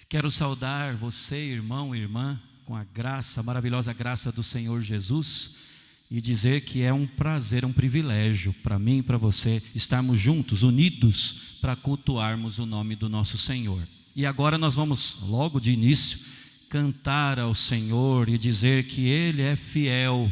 Quero saudar você, irmão e irmã, com a graça, a maravilhosa graça do Senhor Jesus, e dizer que é um prazer, um privilégio para mim e para você estarmos juntos, unidos, para cultuarmos o nome do nosso Senhor. E agora nós vamos, logo de início, cantar ao Senhor e dizer que Ele é fiel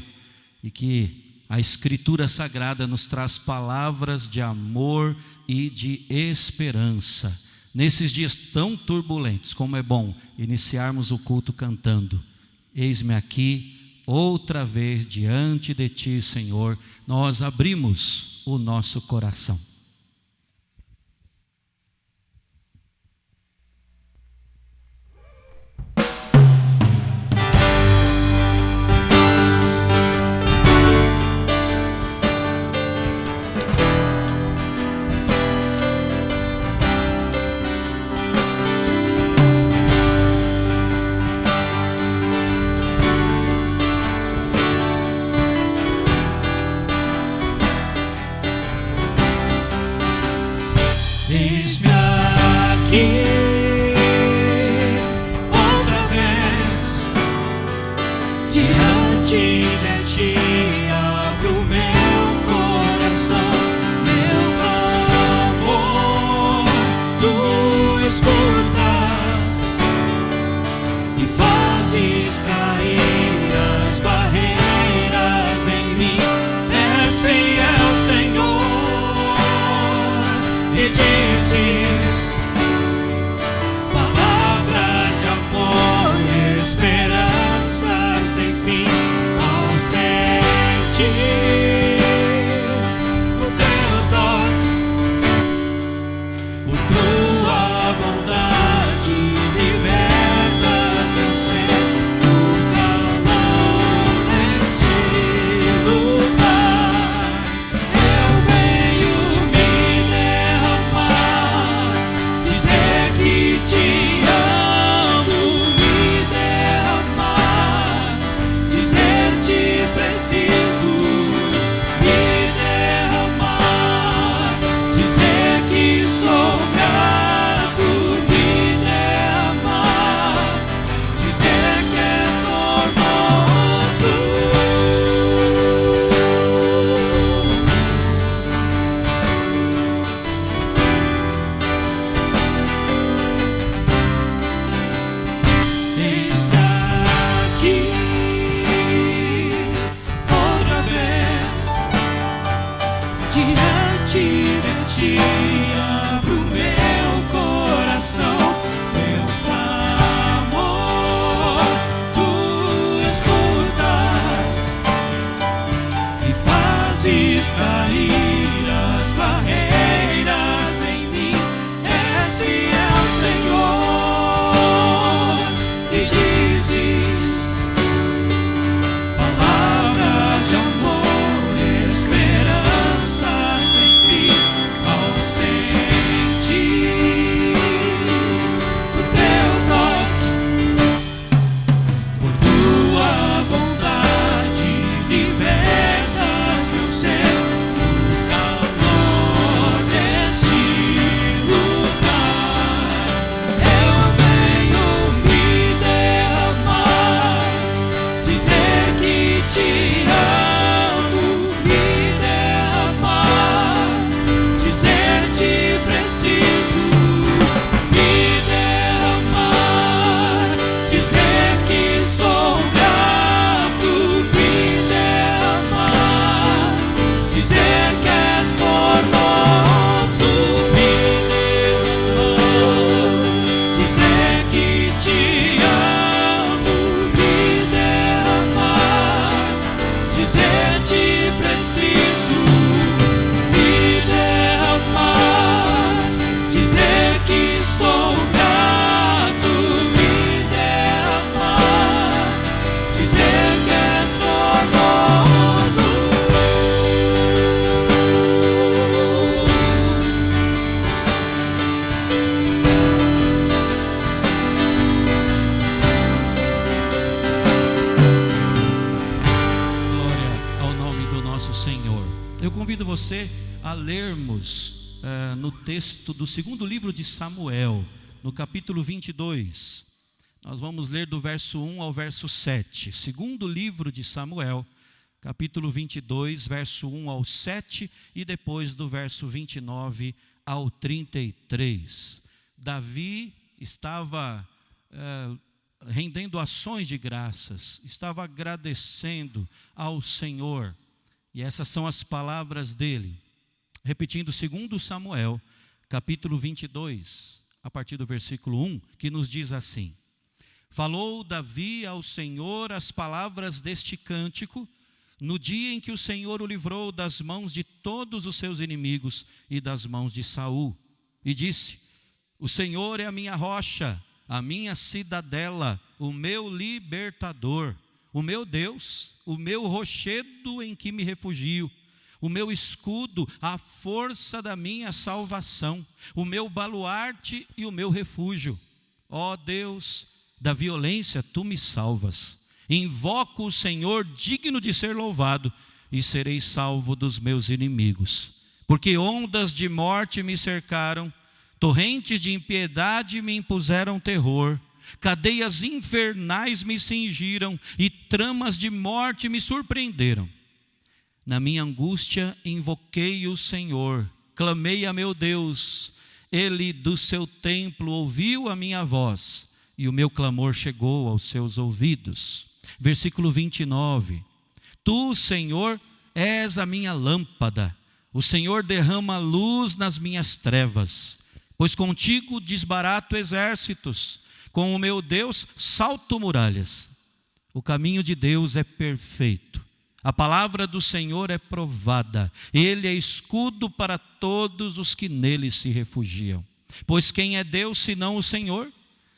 e que a Escritura Sagrada nos traz palavras de amor e de esperança. Nesses dias tão turbulentos, como é bom iniciarmos o culto cantando: eis-me aqui, outra vez diante de Ti, Senhor. Nós abrimos o nosso coração. Eis-me aqui, outra vez, diante de Ti, abro meu coração, meu amor, Tu escutas e fazes cair as barreiras em mim. És fiel, Senhor, e dizes palavras de amor e esperança sem fim. Ao sentir o Teu toque, por Tua bondade libertas meu ser do calor desse lugar. Eu venho me derramar, dizer que Te amo, me derramar, dizer-te preciso, me derramar, dizer que sou grato, me derramar, dizer que és formoso. Eis-me aqui, outra vez, diante de Ti, abro meu coração, meu clamor, Tu escutas e fazes cair as barreiras em mim. És fiel, Senhor, e dizes palavras de amor e esperança sem fim. Ao sentir o Teu toque, por Tua bondade libertas meu ser do calor desse lugar. Eu venho me derramar, dizer que Te amo, me derramar, dizer-te preciso, me derramar, dizer que sou grato, me derramar, dizer que és formoso, me derramar, dizer que Te amo, me derramar, dizer-te preciso, me derramar, dizer que sou grato, me derramar, dizer que és formoso. Glória ao nome do nosso Senhor. Eu convido você a lermos no texto do segundo livro de Samuel, no capítulo 22. Nós vamos ler do verso 1 ao verso 7. Segundo livro de Samuel, capítulo 22, verso 1 ao 7, e depois do verso 29 ao 33. Davi estava rendendo ações de graças, estava agradecendo ao Senhor. E essas são as palavras dele. Repetindo, segundo Samuel, capítulo 22, a partir do versículo 1, que nos diz assim: falou Davi ao Senhor as palavras deste cântico, no dia em que o Senhor o livrou das mãos de todos os seus inimigos e das mãos de Saul. E disse: o Senhor é a minha rocha, a minha cidadela, o meu libertador, o meu Deus, o meu rochedo em que me refugio, o meu escudo, a força da minha salvação, o meu baluarte e o meu refúgio. Ó Deus, da violência tu me salvas. Invoco o Senhor digno de ser louvado, e serei salvo dos meus inimigos. Porque ondas de morte me cercaram, torrentes de impiedade me impuseram terror, cadeias infernais me cingiram, e tramas de morte me surpreenderam. Na minha angústia invoquei o Senhor, clamei a meu Deus, Ele do seu templo ouviu a minha voz, e o meu clamor chegou aos seus ouvidos. Versículo 29, tu, Senhor, és a minha lâmpada, o Senhor derrama luz nas minhas trevas, pois contigo desbarato exércitos, com o meu Deus salto muralhas. O caminho de Deus é perfeito, a palavra do Senhor é provada, Ele é escudo para todos os que nele se refugiam. Pois quem é Deus senão o Senhor?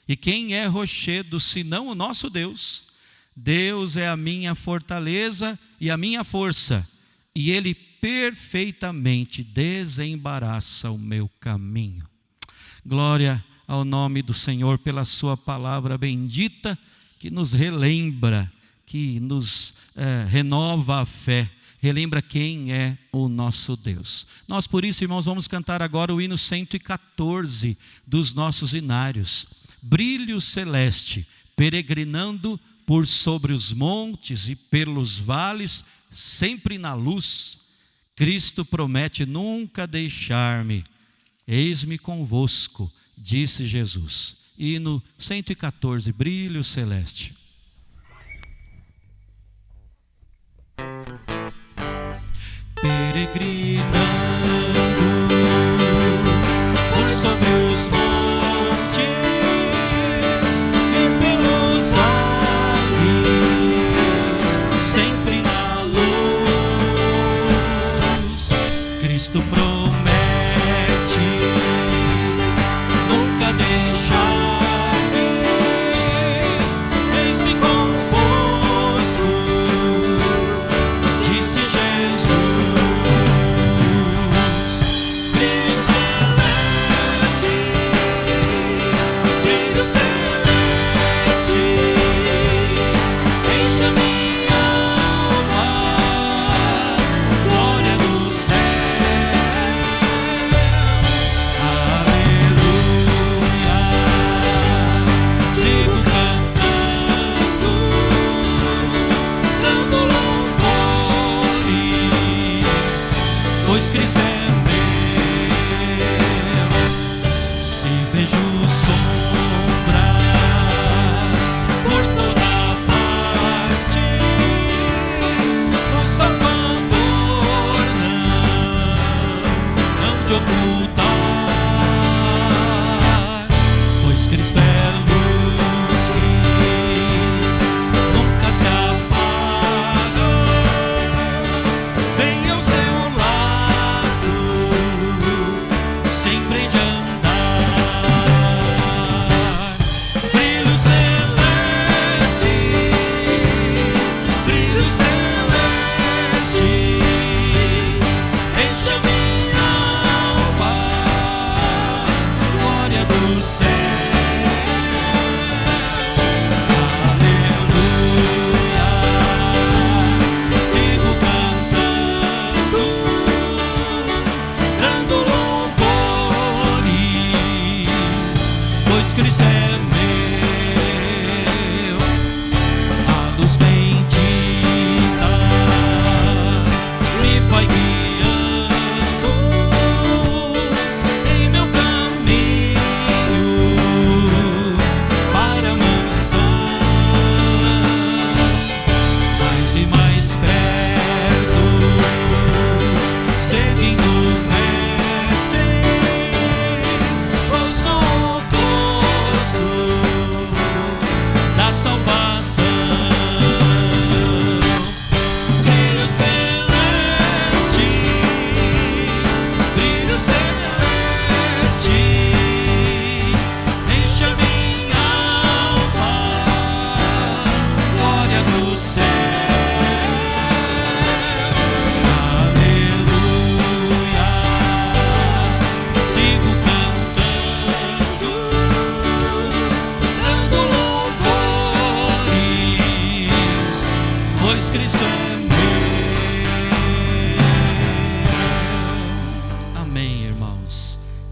E quem é rochedo senão o nosso Deus? Deus é a minha fortaleza e a minha força, e Ele perfeitamente desembaraça o meu caminho. Glória ao nome do Senhor pela sua palavra bendita, que nos relembra, que nos renova a fé, relembra quem é o nosso Deus. Nós, por isso, irmãos, vamos cantar agora o hino 114 dos nossos hinários. Brilho celeste, peregrinando por sobre os montes e pelos vales, sempre na luz, Cristo promete nunca deixar-me, eis-me convosco, disse Jesus. Hino 114, brilho celeste. Peregrinando por sobre os montes e pelos vales, sempre na luz, Cristo promete nunca deixar-me, eis-me convosco, disse Jesus. Pois Cristo é meu, se vejo sombras por toda parte, o sol pavor não te ocultar, pois Cristo é luz que nunca se apaga, vem ao seu lado, sempre de andar. Brilho celeste, enche a minha alma.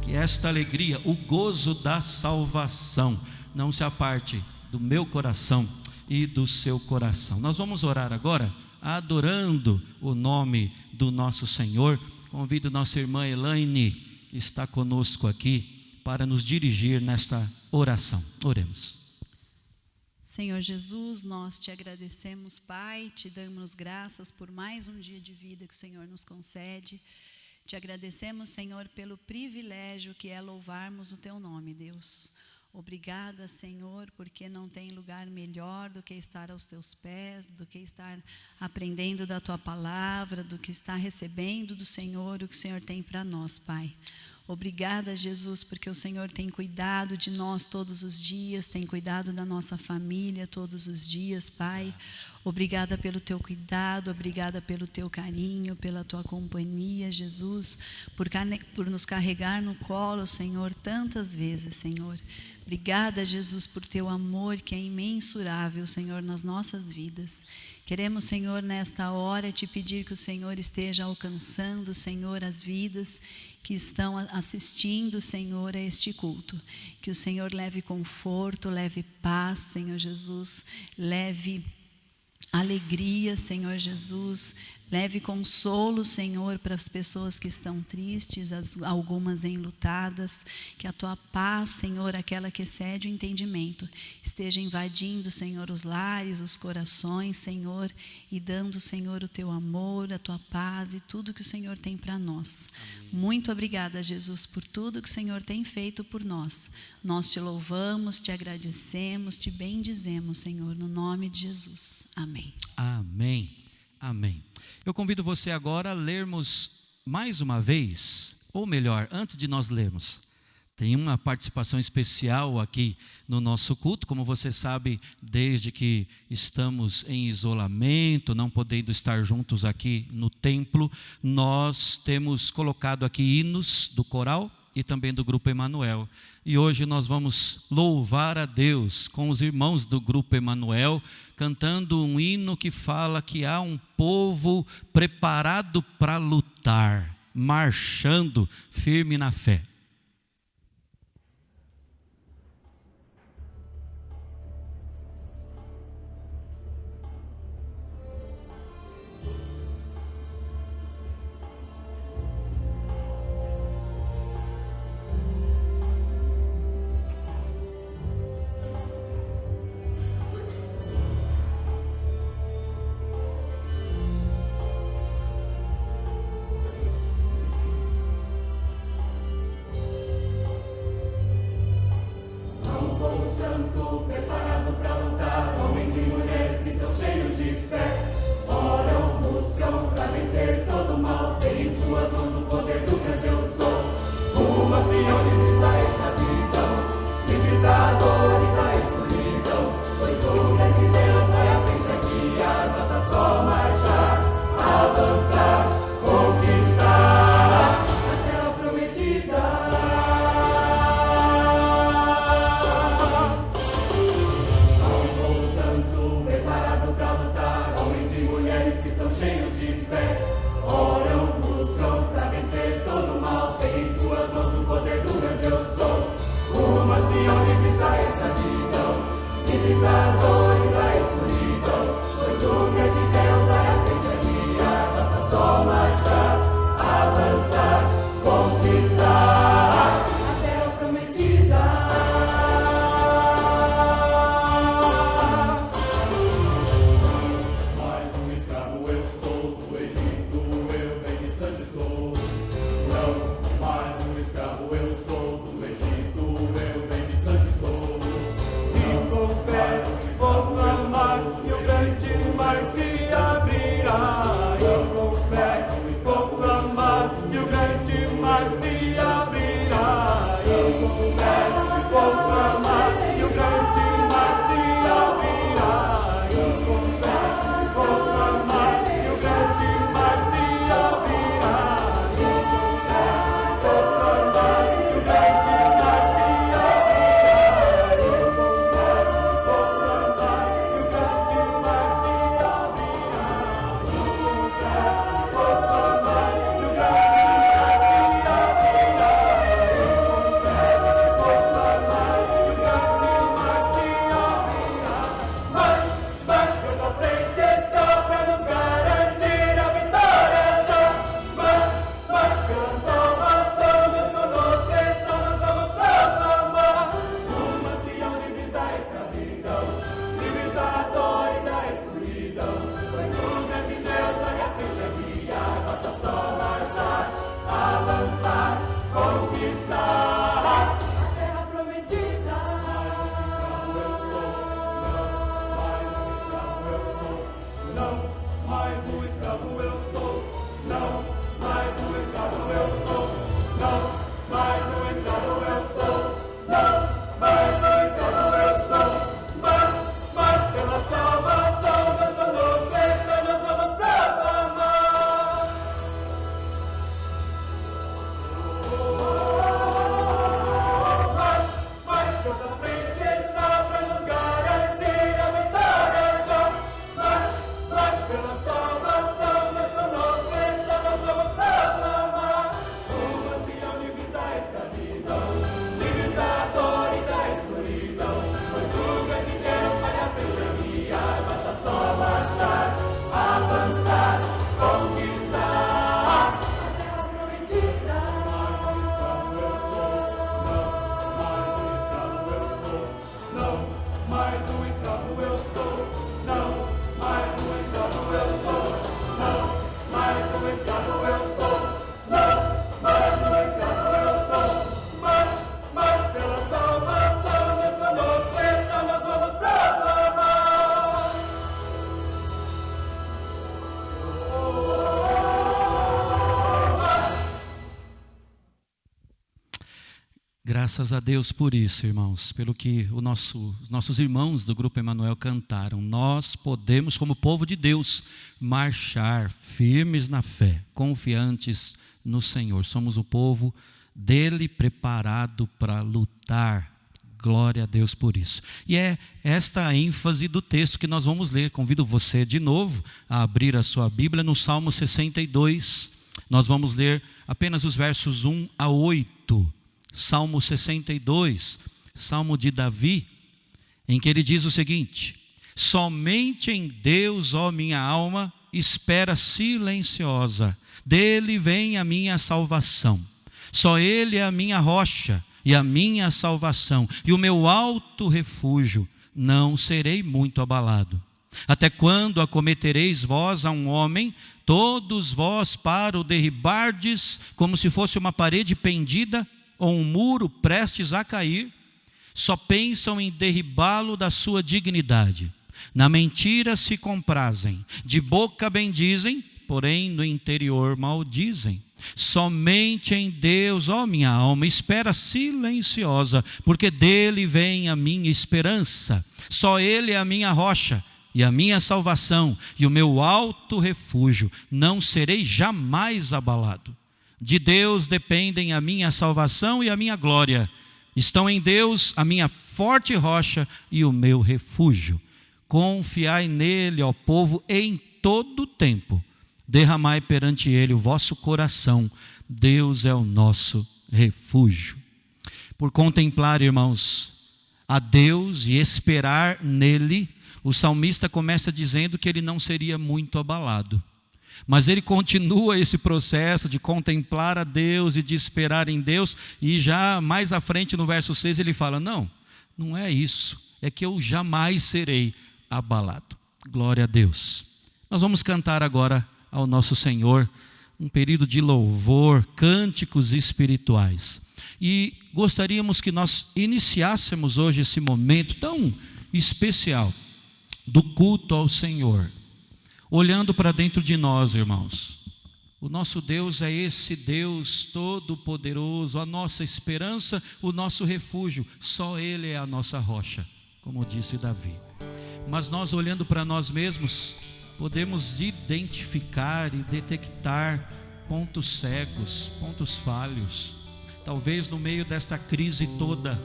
que esta alegria, o gozo da salvação, não se aparte do meu coração e do seu coração. Nós vamos orar agora, adorando o nome do nosso Senhor. Convido nossa irmã Elaine, que está conosco aqui, para nos dirigir nesta oração. Oremos. Senhor Jesus, nós te agradecemos, Pai, te damos graças por mais um dia de vida que o Senhor nos concede. Te agradecemos, Senhor, pelo privilégio que é louvarmos o teu nome, Deus. Obrigada, Senhor, porque não tem lugar melhor do que estar aos teus pés, do que estar aprendendo da tua palavra, do que estar recebendo do Senhor o que o Senhor tem para nós, Pai. Obrigada, Jesus, porque o Senhor tem cuidado de nós todos os dias, tem cuidado da nossa família todos os dias, Pai. Obrigada pelo teu cuidado, obrigada pelo teu carinho, pela tua companhia, Jesus, por nos carregar no colo, Senhor, tantas vezes, Senhor. Obrigada, Jesus, por teu amor que é imensurável, Senhor, nas nossas vidas. Queremos, Senhor, nesta hora te pedir que o Senhor esteja alcançando, Senhor, as vidas que estão assistindo, Senhor, a este culto. Que o Senhor leve conforto, leve paz, Senhor Jesus, leve alegria, Senhor Jesus, leve consolo, Senhor, para as pessoas que estão tristes, algumas enlutadas. Que a tua paz, Senhor, aquela que excede o entendimento, esteja invadindo, Senhor, os lares, os corações, Senhor, e dando, Senhor, o teu amor, a tua paz e tudo que o Senhor tem para nós. Amém. Muito obrigada, Jesus, por tudo que o Senhor tem feito por nós. Nós te louvamos, te agradecemos, te bendizemos, Senhor, no nome de Jesus. Amém. Amém. Amém. Eu convido você agora a lermos mais uma vez, ou melhor, antes de nós lermos, tem uma participação especial aqui no nosso culto. Como você sabe, desde que estamos em isolamento, não podendo estar juntos aqui no templo, nós temos colocado aqui hinos do coral e também do Grupo Emanuel. E hoje nós vamos louvar a Deus com os irmãos do Grupo Emanuel, cantando um hino que fala que há um povo preparado para lutar, marchando firme na fé. Cheios de fé, oram, buscam para vencer todo o mal. Tem em suas mãos o poder do grande Graças a Deus por isso, irmãos, pelo que os nossos irmãos do Grupo Emanuel cantaram. Nós podemos, como povo de Deus, marchar firmes na fé, confiantes no Senhor. Somos o povo dele preparado para lutar. Glória a Deus por isso. E é esta a ênfase do texto que nós vamos ler. Convido você de novo a abrir a sua Bíblia no Salmo 62. Nós vamos ler apenas os versos 1 a 8. Salmo 62, Salmo de Davi, em que ele diz o seguinte: somente em Deus, ó minha alma, espera silenciosa, dele vem a minha salvação. Só ele é a minha rocha e a minha salvação, e o meu alto refúgio, não serei muito abalado. Até quando acometereis vós a um homem, todos vós para o derribardes, como se fosse uma parede pendida, ou um muro prestes a cair? Só pensam em derribá-lo da sua dignidade. Na mentira se comprazem, de boca bendizem, porém no interior maldizem. Somente em Deus, ó minha alma, espera silenciosa, porque dele vem a minha esperança. Só ele é a minha rocha e a minha salvação, e o meu alto refúgio, não serei jamais abalado. De Deus dependem a minha salvação e a minha glória. Estão em Deus a minha forte rocha e o meu refúgio. Confiai nele, ó povo, em todo o tempo. Derramai perante ele o vosso coração. Deus é o nosso refúgio. Por contemplar, irmãos, a Deus e esperar nele, o salmista começa dizendo que ele não seria muito abalado. Mas ele continua esse processo de contemplar a Deus e de esperar em Deus, e já mais à frente no verso 6 ele fala: não é isso, é que eu jamais serei abalado. Glória a Deus. Nós vamos cantar agora ao nosso Senhor um período de louvor, cânticos espirituais. E gostaríamos que nós iniciássemos hoje esse momento tão especial do culto ao Senhor, olhando para dentro de nós, irmãos. O nosso Deus é esse Deus todo-poderoso, a nossa esperança, o nosso refúgio. Só Ele é a nossa rocha, como disse Davi. Mas nós, olhando para nós mesmos, podemos identificar e detectar pontos cegos, pontos falhos. Talvez no meio desta crise toda,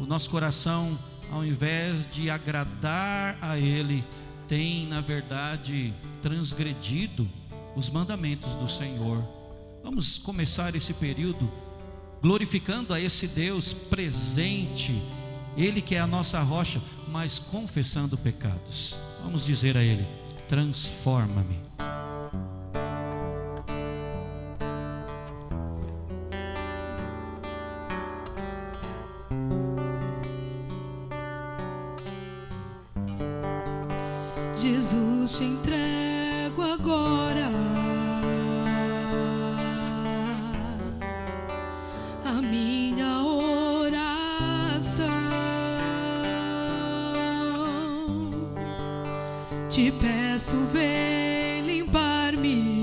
o nosso coração, ao invés de agradar a Ele, tem, na verdade, transgredido os mandamentos do Senhor. Vamos começar esse período glorificando a esse Deus presente, Ele que é a nossa rocha, mas confessando pecados. Vamos dizer a Ele: transforma-me. Jesus, te entrego agora a minha oração. Te peço, vem limpar-me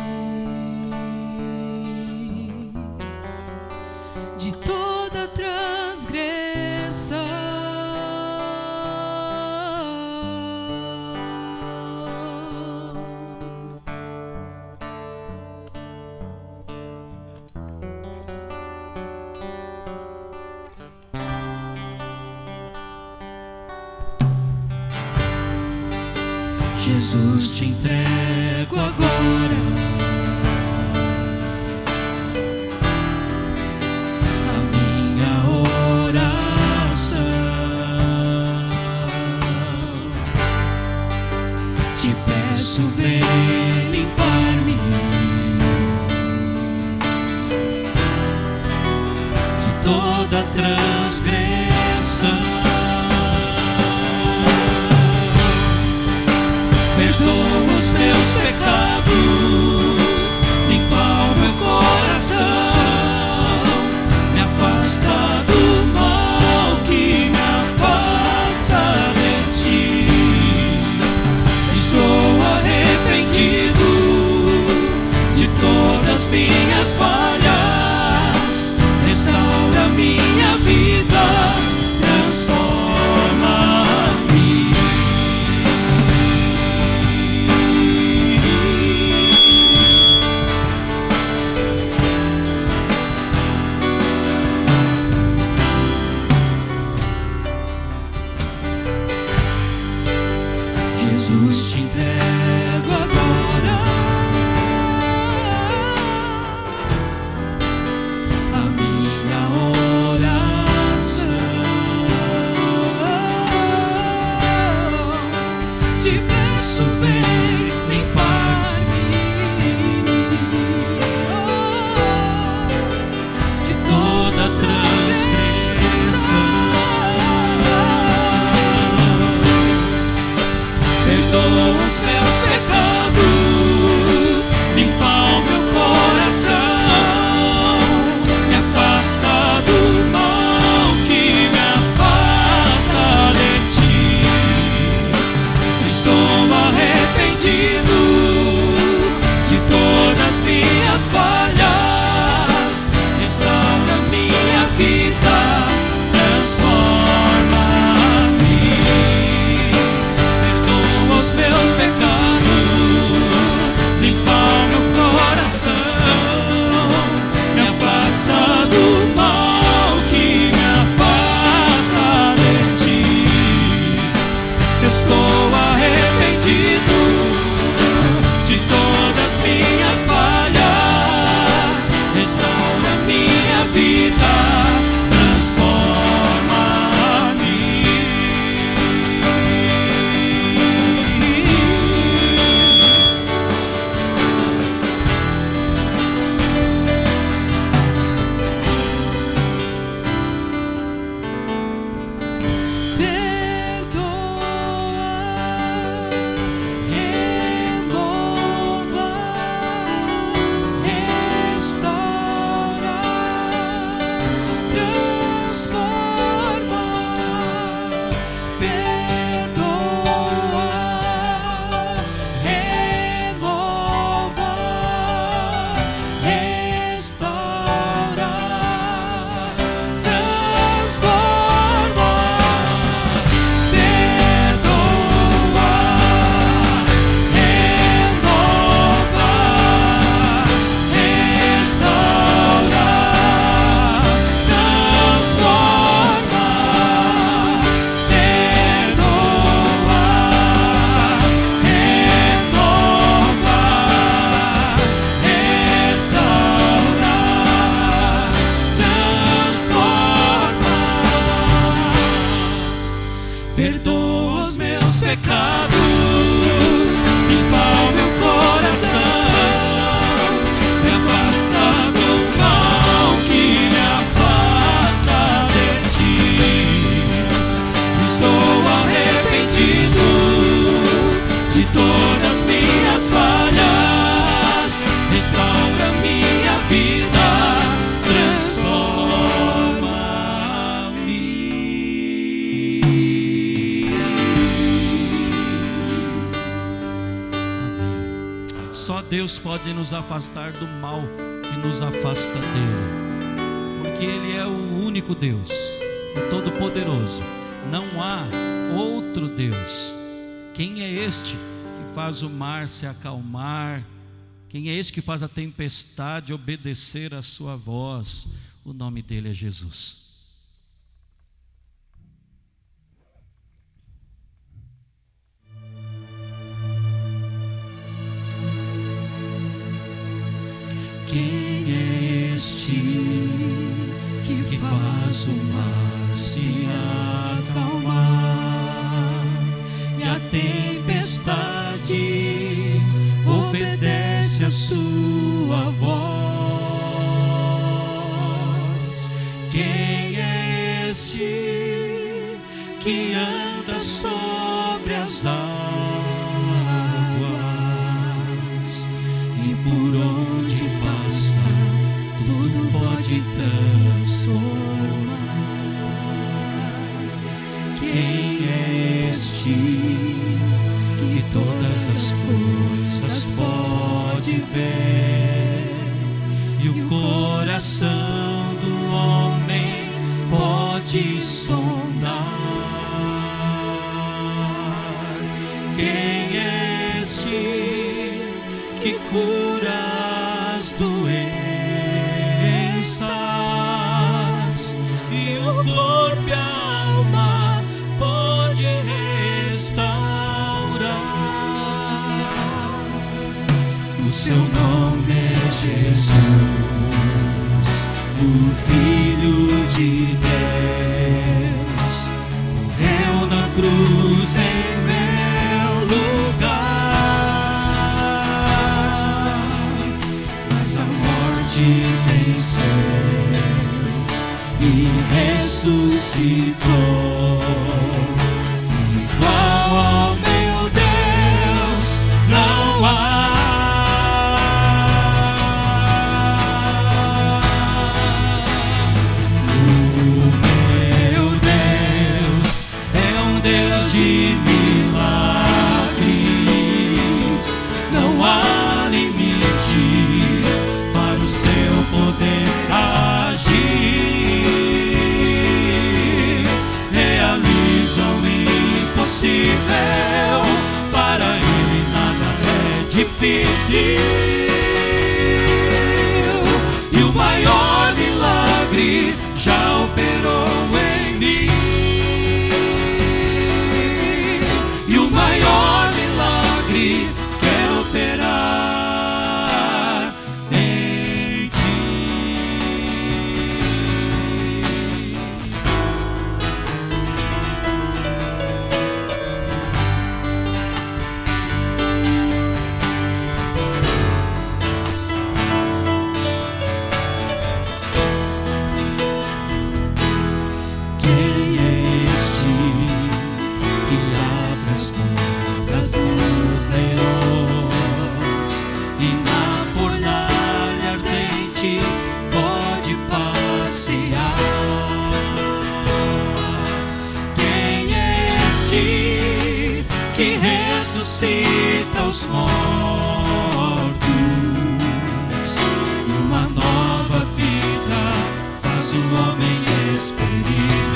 de toda transgressão. Jesus, te entrego agora a minha oração. Te peço, vem limpar-me de toda transgressão. Perdoa os meus pecados, limpa o meu coração, me afasta do mal que me afasta de ti. Estou arrependido de todas minhas falhas, restaura minha vida. Perdoa os meus pecados, limpa o meu coração, me afasta do mal que me afasta de ti. Estou arrependido de todas minhas falhas, restaura minha vida, transforma-me. Só Deus pode nos afastar do mal que nos afasta dele, porque Ele é o único Deus, o Todo-Poderoso. Não há outro Deus. Quem é este que faz o mar se acalmar? Quem é este que faz a tempestade obedecer à sua voz? O nome dele é Jesus. Quem é este que faz o mar se acalmar e a tempestade obedece a sua voz? Quem é esse que anda sobre as águas e por onde passa tudo pode transformar? Quem é esse que todas as coisas pode ver e o coração do homem pode sondar? Quem é esse que cura as doenças e o corpo e a alma pode restaurar? O seu nome é Jesus, o Filho de Deus, morreu na cruz em meu lugar, mas a morte venceu e ressuscitou. Igual ao meu Deus não há. O meu Deus é um Deus de milagres, não há limites para o seu poder agir. Realiza o impossível, para ele nada é difícil. E o maior milagre já operou em mim. E o maior milagre quer operar em ti. Quem é esse que abre as portas dos leões e na fornalha ardente pode passear? Quem é esse que ressuscita os mortos? Numa nova vida faz o homem experimentar.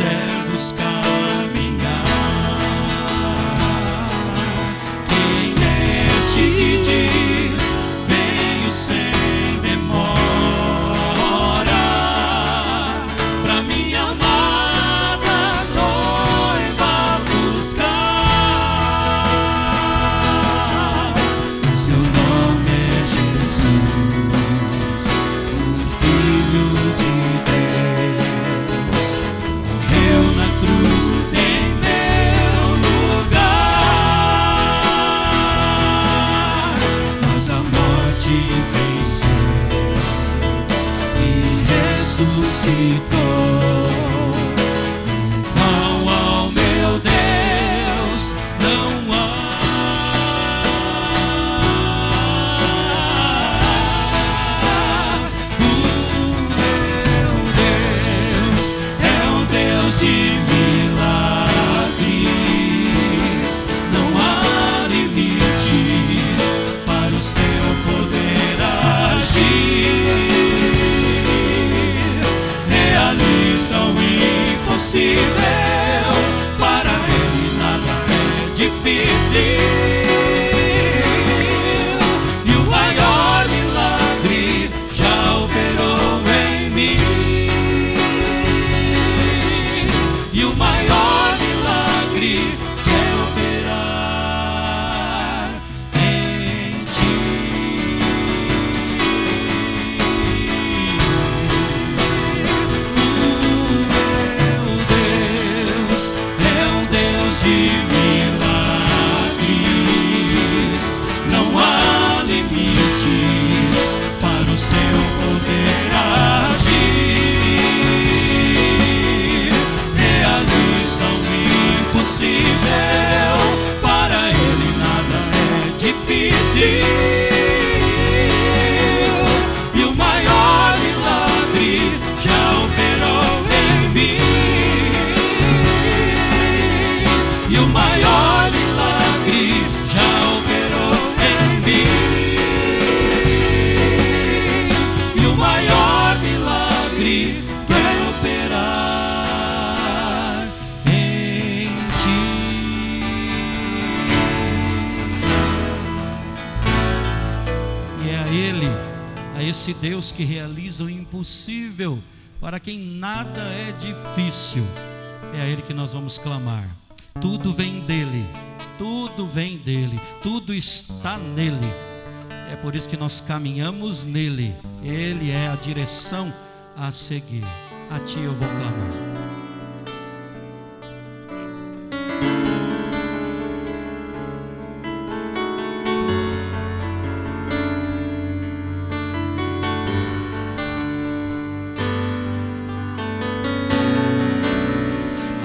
servos caminhar. Quem é esse que diz: venho sem demora, pra minha amada noiva buscar? Seu nome é Jesus, o Filho de Deus, morreu na cruz em meu lugar, mas a morte venceu e ressuscitou. Igual ao meu Deus não há. O meu Deus é um Deus de milagres. Não há limites para o seu poder agir. Realiza o impossível, para ele nada é difícil. E o maior milagre já operou em mim. E o maior milagre quer operar em ti. O meu Deus é um Deus de milagres. Não há limites para o seu poder agir. Realiza o impossível, para ele nada é difícil. E o maior milagre já operou em mim. E o maior milagre já operou em mim. E o maior milagre quer operar em ti. E é a Ele, a esse Deus que realiza o impossível, para quem nada é difícil. É a Ele que nós vamos clamar. Tudo vem dEle, tudo vem dEle, tudo está nele. É por isso que nós caminhamos nele. Ele é a direção a seguir. A Ti eu vou clamar.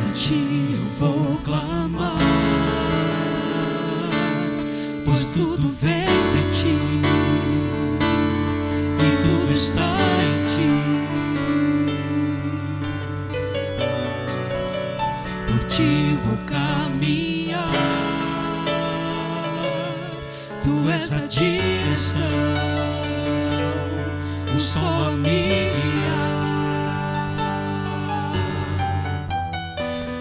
A ti eu vou clamar, pois tudo vem de ti e tudo está em ti. Por ti vou caminhar, tu és a direção, o sol a me guiar.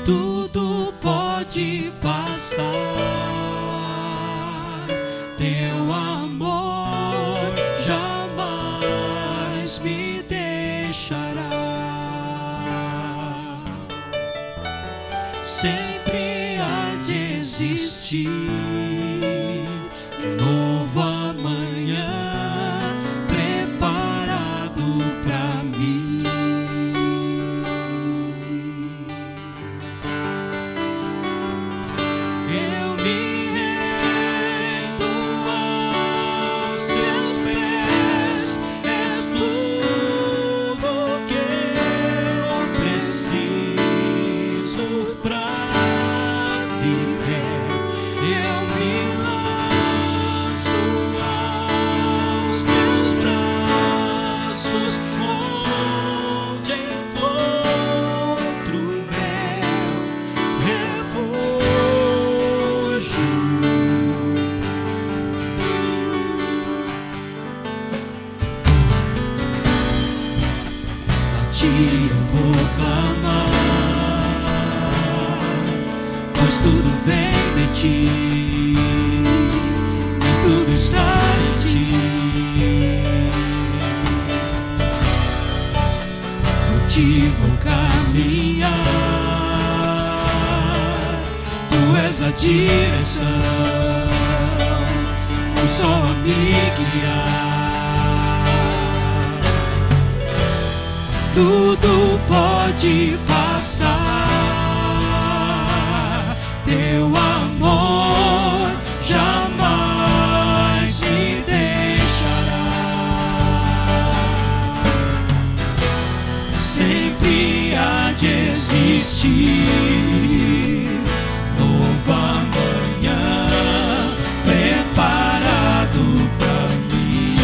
Tudo pode passar, teu amor jamais me deixará. Sempre há de existir novo amanhã preparado pra mim. Eu me rendo aos teus pés, és tudo que eu preciso pra viver. Eu me ti, e tudo está em ti. Por ti vou caminhar, tu és a direção, tu só me guiar. Tudo pode passar, teu amor jamais me deixará. Sempre há de existir nova manhã preparado pra mim.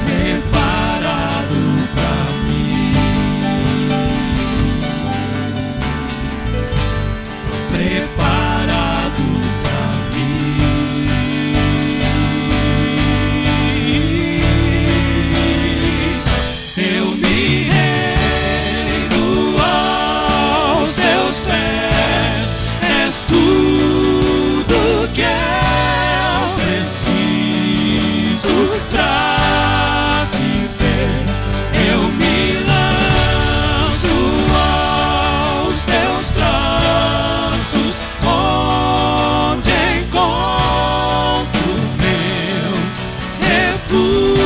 Preparado pra mim. Preparado pra mim. Eu me rendo aos seus pés, és tudo que eu preciso pra viver. Eu me lanço aos teus braços, onde encontro meu refúgio,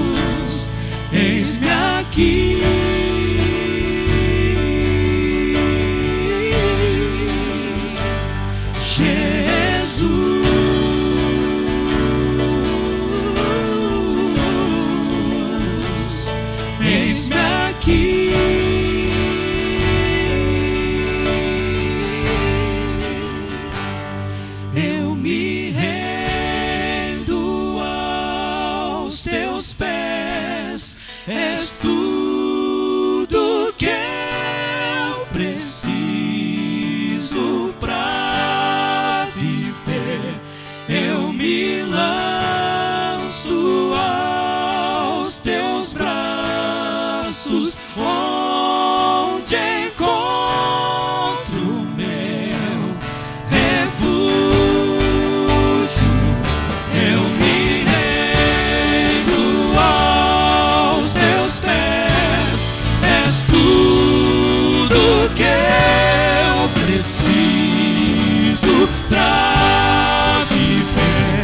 Jesus. Eis-me aqui, Jesus. Eis-me aqui. Eu me rendo aos teus pés, és tudo que eu preciso pra viver. Eu me lanço aos teus braços, onde encontro meu refúgio. Eu me rendo aos teus pés, és tudo que eu preciso pra viver.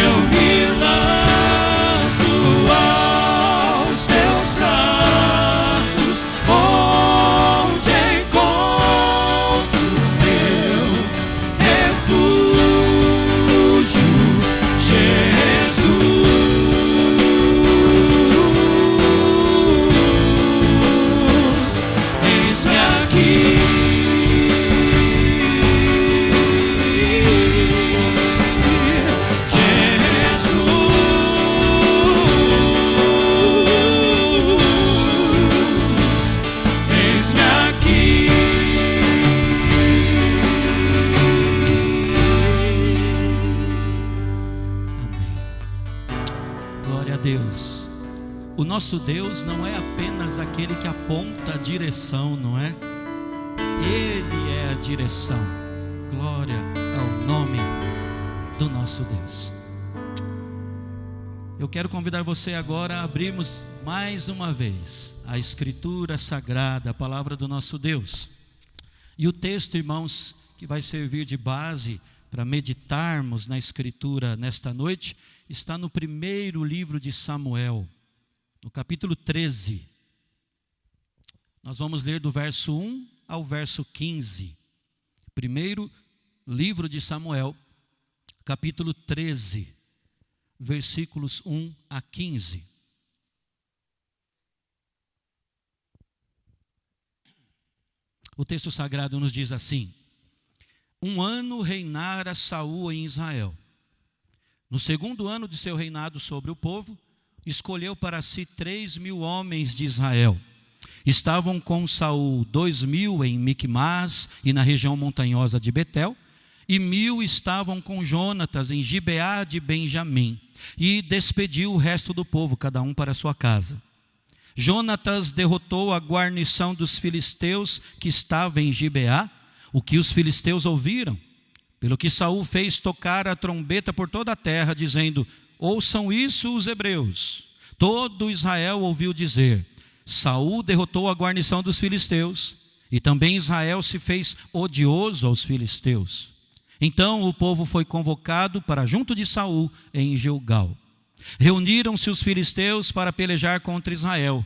Eu me lanço aos teus braços, onde encontro meu refúgio, Jesus. Eis-me aqui, Jesus. Eis-me aqui. Glória a Deus. O nosso Deus não é apenas aquele que aponta a direção, não é? Ele é a direção. Glória ao nome do nosso Deus. Eu quero convidar você agora a abrirmos mais uma vez a Escritura Sagrada, a palavra do nosso Deus. E o texto, irmãos, que vai servir de base para meditarmos na Escritura nesta noite, está no primeiro livro de Samuel, no capítulo 13. Nós vamos ler do verso 1 ao verso 15. Primeiro livro de Samuel, capítulo 13, versículos 1 a 15. O texto sagrado nos diz assim: Um ano reinara Saul em Israel. No segundo ano de seu reinado sobre o povo, escolheu para si 3.000 homens de Israel. Estavam com Saul 2.000 em Micmas e na região montanhosa de Betel, e 1000 estavam com Jonatas em Gibeá de Benjamim, e despediu o resto do povo, cada um para a sua casa. Jonatas derrotou a guarnição dos filisteus que estava em Gibeá, o que os filisteus ouviram, pelo que Saul fez tocar a trombeta por toda a terra, dizendo: ouçam isso os hebreus. Todo Israel ouviu dizer: Saul derrotou a guarnição dos filisteus, e também Israel se fez odioso aos filisteus. Então o povo foi convocado para junto de Saul em Gilgal. Reuniram-se os filisteus para pelejar contra Israel,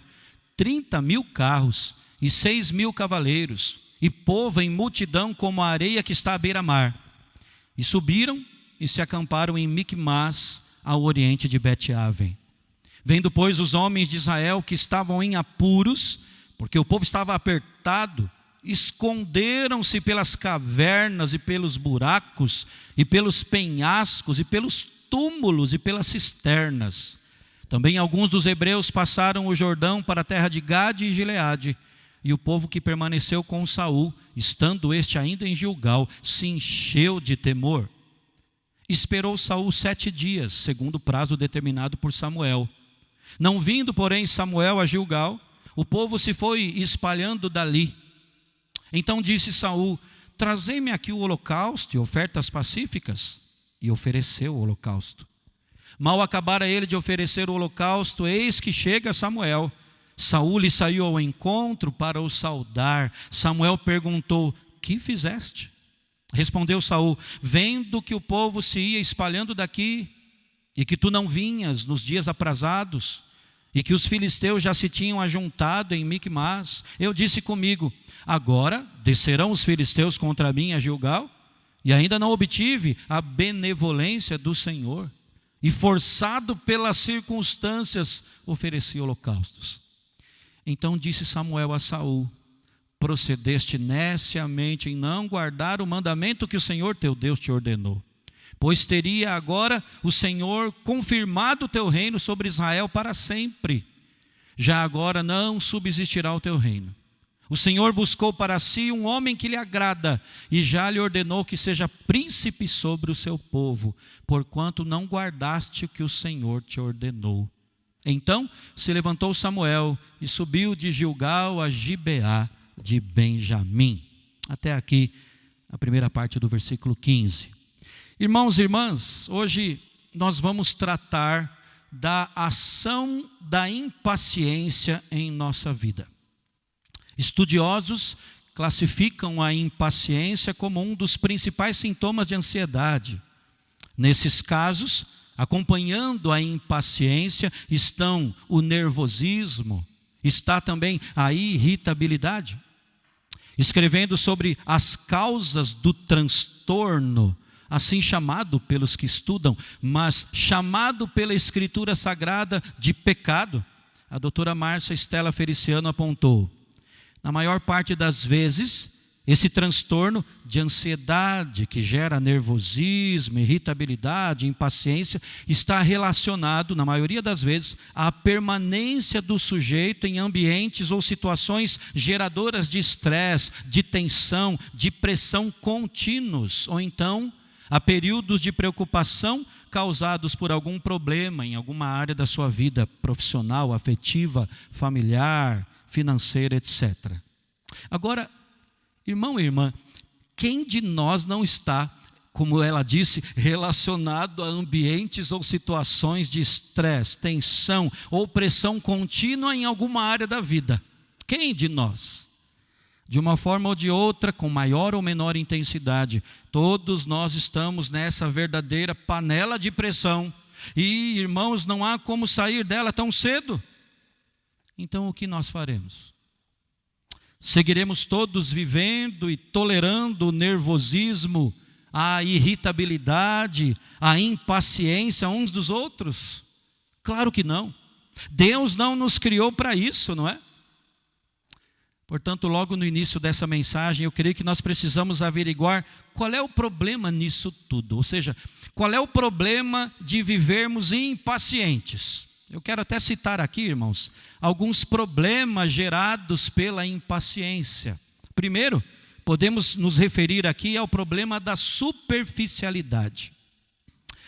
30.000 carros e 6.000 cavaleiros, e povo em multidão como a areia que está à beira-mar. E subiram e se acamparam em Micmas, ao oriente de Bet-Aven. Vendo, pois, os homens de Israel que estavam em apuros, porque o povo estava apertado, esconderam-se pelas cavernas e pelos buracos, e pelos penhascos, e pelos túmulos, e pelas cisternas. Também alguns dos hebreus passaram o Jordão para a terra de Gade e Gileade, e o povo que permaneceu com Saul, estando este ainda em Gilgal, se encheu de temor. Esperou Saul 7 dias, segundo o prazo determinado por Samuel. Não vindo, porém, Samuel a Gilgal, o povo se foi espalhando dali. Então disse Saul: trazei-me aqui o holocausto e ofertas pacíficas. E ofereceu o holocausto. Mal acabara ele de oferecer o holocausto, eis que chega Samuel. Saul lhe saiu ao encontro para o saudar. Samuel perguntou: que fizeste? Respondeu Saul: vendo que o povo se ia espalhando daqui, e que tu não vinhas nos dias aprazados, e que os filisteus já se tinham ajuntado em Micmas, eu disse comigo: agora descerão os filisteus contra mim a Gilgal? E ainda não obtive a benevolência do Senhor, e forçado pelas circunstâncias, ofereci holocaustos. Então disse Samuel a Saul: procedeste neciamente em não guardar o mandamento que o Senhor teu Deus te ordenou, pois teria agora o Senhor confirmado o teu reino sobre Israel para sempre. Já agora não subsistirá o teu reino. O Senhor buscou para si um homem que lhe agrada, e já lhe ordenou que seja príncipe sobre o seu povo, porquanto não guardaste o que o Senhor te ordenou. Então se levantou Samuel e subiu de Gilgal a Gibeá de Benjamim. Até aqui a primeira parte do versículo 15. Irmãos e irmãs, hoje nós vamos tratar da ação da impaciência em nossa vida. Estudiosos classificam a impaciência como um dos principais sintomas de ansiedade. Nesses casos, acompanhando a impaciência, estão o nervosismo, está também a irritabilidade. Escrevendo sobre as causas do transtorno, assim chamado pelos que estudam, mas chamado pela Escritura Sagrada de pecado, a doutora Márcia Estela Feliciano apontou: na maior parte das vezes, esse transtorno de ansiedade que gera nervosismo, irritabilidade, impaciência, está relacionado, na maioria das vezes, à permanência do sujeito em ambientes ou situações geradoras de estresse, de tensão, de pressão contínuos, ou então a períodos de preocupação causados por algum problema em alguma área da sua vida profissional, afetiva, familiar, financeira, etc. Agora, irmão e irmã, quem de nós não está, como ela disse, relacionado a ambientes ou situações de estresse, tensão ou pressão contínua em alguma área da vida? Quem de nós? De uma forma ou de outra, com maior ou menor intensidade, todos nós estamos nessa verdadeira panela de pressão. E, irmãos, não há como sair dela tão cedo. Então, o que nós faremos? Seguiremos todos vivendo e tolerando o nervosismo, a irritabilidade, a impaciência uns dos outros? Claro que não. Deus não nos criou para isso, não é? Portanto, logo no início dessa mensagem, eu creio que nós precisamos averiguar qual é o problema nisso tudo. Ou seja, qual é o problema de vivermos impacientes? Eu quero até citar aqui, irmãos, alguns problemas gerados pela impaciência. Primeiro, podemos nos referir aqui ao problema da superficialidade.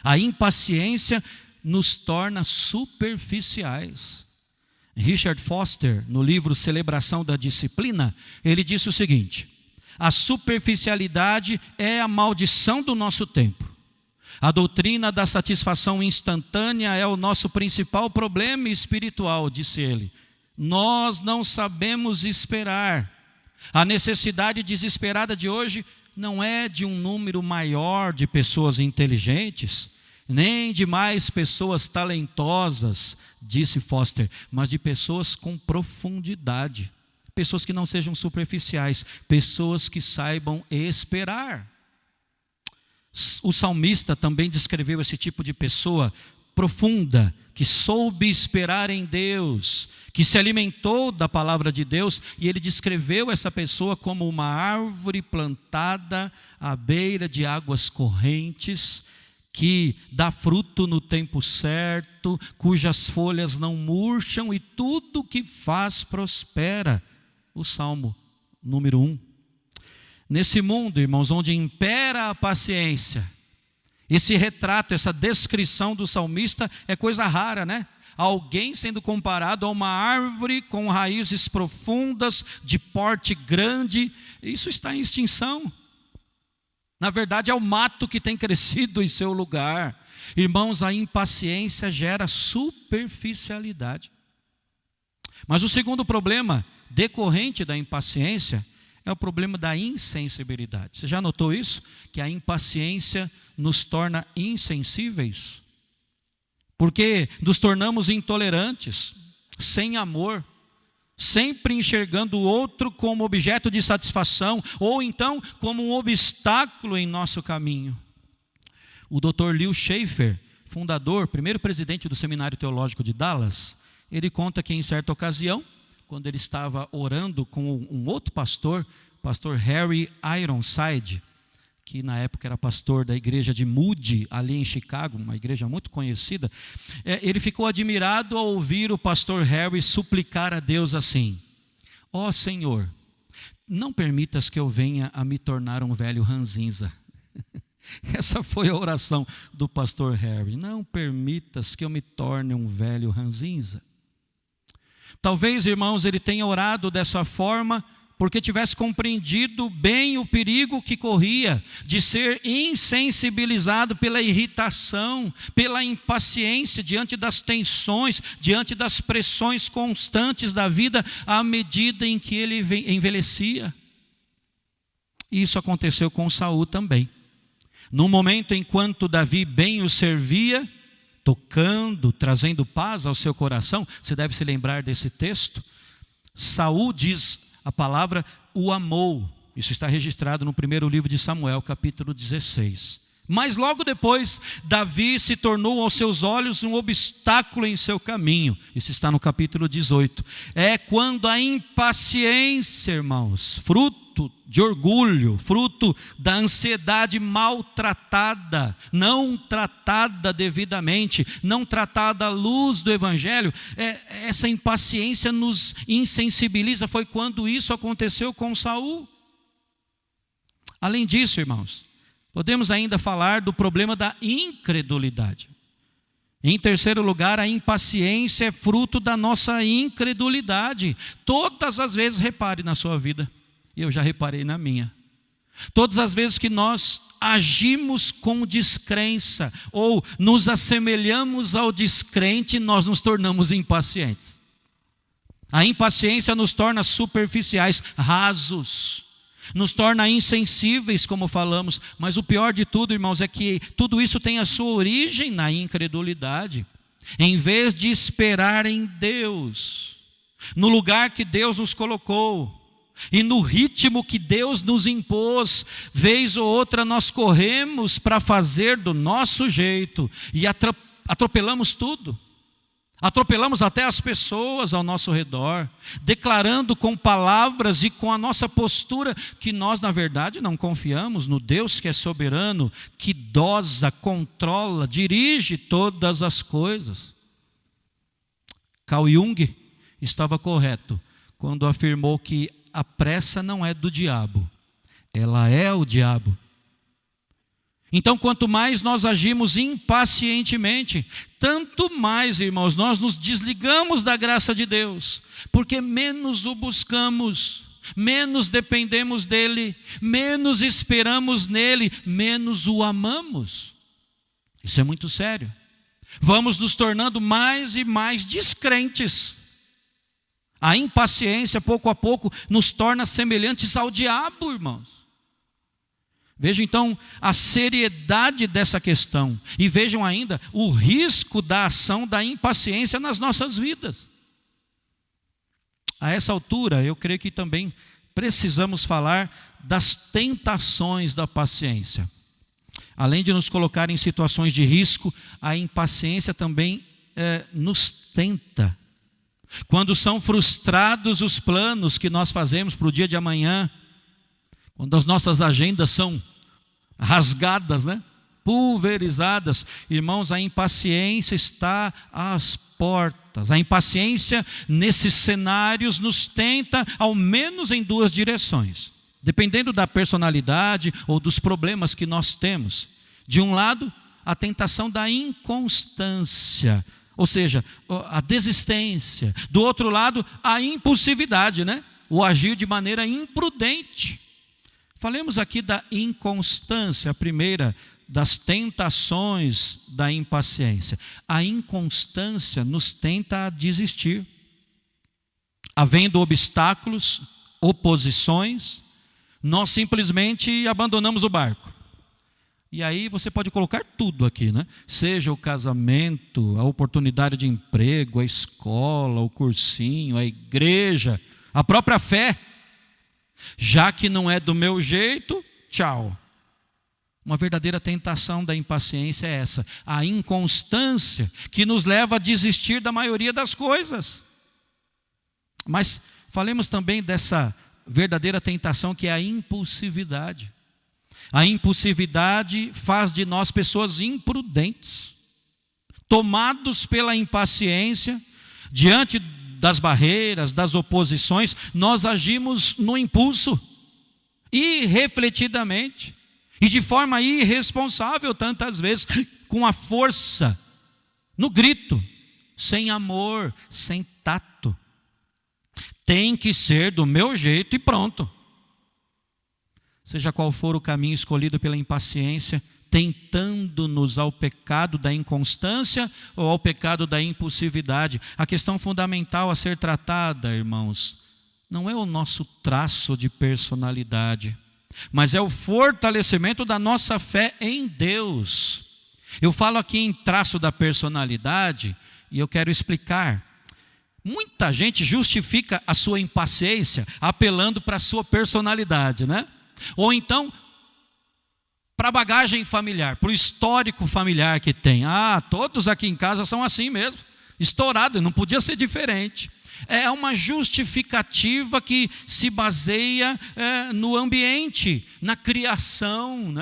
A impaciência nos torna superficiais. Richard Foster, no livro Celebração da Disciplina, ele disse o seguinte: a superficialidade é a maldição do nosso tempo. A doutrina da satisfação instantânea é o nosso principal problema espiritual, disse ele. Nós não sabemos esperar. A necessidade desesperada de hoje não é de um número maior de pessoas inteligentes, nem de mais pessoas talentosas, disse Foster, mas de pessoas com profundidade. Pessoas que não sejam superficiais, pessoas que saibam esperar. O salmista também descreveu esse tipo de pessoa profunda, que soube esperar em Deus, que se alimentou da palavra de Deus, e ele descreveu essa pessoa como uma árvore plantada à beira de águas correntes, que dá fruto no tempo certo, cujas folhas não murcham e tudo que faz prospera. O Salmo número 1. Nesse mundo, irmãos, onde impera a paciência, esse retrato, essa descrição do salmista é coisa rara, né? Alguém sendo comparado a uma árvore com raízes profundas, de porte grande, isso está em extinção. Na verdade, é o mato que tem crescido em seu lugar. Irmãos, a impaciência gera superficialidade. Mas o segundo problema decorrente da impaciência é o problema da insensibilidade. Você já notou isso? Que a impaciência nos torna insensíveis? Porque nos tornamos intolerantes, sem amor, sempre enxergando o outro como objeto de satisfação, ou então como um obstáculo em nosso caminho. O Dr. Leo Schaefer, fundador, primeiro presidente do Seminário Teológico de Dallas, ele conta que em certa ocasião, quando ele estava orando com um outro pastor, pastor Harry Ironside, que na época era pastor da igreja de Moody, ali em Chicago, uma igreja muito conhecida, ele ficou admirado ao ouvir o pastor Harry suplicar a Deus assim: ó Senhor, não permitas que eu venha a me tornar um velho ranzinza. Essa foi a oração do pastor Harry. Não permitas que eu me torne um velho ranzinza. Talvez, irmãos, ele tenha orado dessa forma porque tivesse compreendido bem o perigo que corria de ser insensibilizado pela irritação, pela impaciência diante das tensões, diante das pressões constantes da vida, à medida em que ele envelhecia. Isso aconteceu com Saul também. No momento enquanto Davi bem o servia, tocando, trazendo paz ao seu coração, você deve se lembrar desse texto. Saul, diz a palavra, o amou. Isso está registrado no primeiro livro de Samuel, capítulo 16. Mas logo depois, Davi se tornou aos seus olhos um obstáculo em seu caminho. Isso está no capítulo 18. É quando a impaciência, irmãos, fruto de orgulho, fruto da ansiedade maltratada, não tratada devidamente, não tratada à luz do Evangelho, essa impaciência nos insensibiliza. Foi quando isso aconteceu com Saul. Além disso, irmãos, podemos ainda falar do problema da incredulidade. Em terceiro lugar, a impaciência é fruto da nossa incredulidade. Todas as vezes, repare na sua vida, e eu já reparei na minha, todas as vezes que nós agimos com descrença, ou nos assemelhamos ao descrente, nós nos tornamos impacientes. A impaciência nos torna superficiais, rasos, nos torna insensíveis, como falamos. Mas o pior de tudo, irmãos, é que tudo isso tem a sua origem na incredulidade. Em vez de esperar em Deus, no lugar que Deus nos colocou, e no ritmo que Deus nos impôs, vez ou outra nós corremos para fazer do nosso jeito, e atropelamos tudo. Atropelamos até as pessoas ao nosso redor, declarando com palavras e com a nossa postura que nós, na verdade, não confiamos no Deus que é soberano, que dosa, controla, dirige todas as coisas. Carl Jung estava correto quando afirmou que a pressa não é do diabo, ela é o diabo. Então, quanto mais nós agimos impacientemente, tanto mais, irmãos, nós nos desligamos da graça de Deus, porque menos o buscamos, menos dependemos dele, menos esperamos nele, menos o amamos. Isso é muito sério. Vamos nos tornando mais e mais descrentes. A impaciência, pouco a pouco, nos torna semelhantes ao diabo, irmãos. Vejam então a seriedade dessa questão. E vejam ainda o risco da ação da impaciência nas nossas vidas. A essa altura, eu creio que também precisamos falar das tentações da paciência. Além de nos colocar em situações de risco, a impaciência também nos tenta. Quando são frustrados os planos que nós fazemos para o dia de amanhã, quando as nossas agendas são rasgadas, pulverizadas, irmãos, a impaciência está às portas. A impaciência nesses cenários nos tenta ao menos em duas direções, dependendo da personalidade ou dos problemas que nós temos. De um lado, a tentação da inconstância, ou seja, a desistência. Do outro lado, a impulsividade, o agir de maneira imprudente. Falemos aqui da inconstância, a primeira das tentações da impaciência. A inconstância nos tenta a desistir. Havendo obstáculos, oposições, nós simplesmente abandonamos o barco. E aí você pode colocar tudo aqui, Seja o casamento, a oportunidade de emprego, a escola, o cursinho, a igreja, a própria fé. Já que não é do meu jeito, tchau. Uma verdadeira tentação da impaciência é essa, a inconstância que nos leva a desistir da maioria das coisas. Mas falemos também dessa verdadeira tentação que é a impulsividade. A impulsividade faz de nós pessoas imprudentes, tomados pela impaciência, diante das barreiras, das oposições, nós agimos no impulso, irrefletidamente, e de forma irresponsável tantas vezes, com a força, no grito, sem amor, sem tato. Tem que ser do meu jeito e pronto. Seja qual for o caminho escolhido pela impaciência, tentando-nos ao pecado da inconstância ou ao pecado da impulsividade. A questão fundamental a ser tratada, irmãos, não é o nosso traço de personalidade, mas é o fortalecimento da nossa fé em Deus. Eu falo aqui em traço da personalidade e eu quero explicar. Muita gente justifica a sua impaciência apelando para a sua personalidade, Ou então para a bagagem familiar, para o histórico familiar que tem. Todos aqui em casa são assim mesmo, estourado, não podia ser diferente. É uma justificativa que se baseia no ambiente, na criação,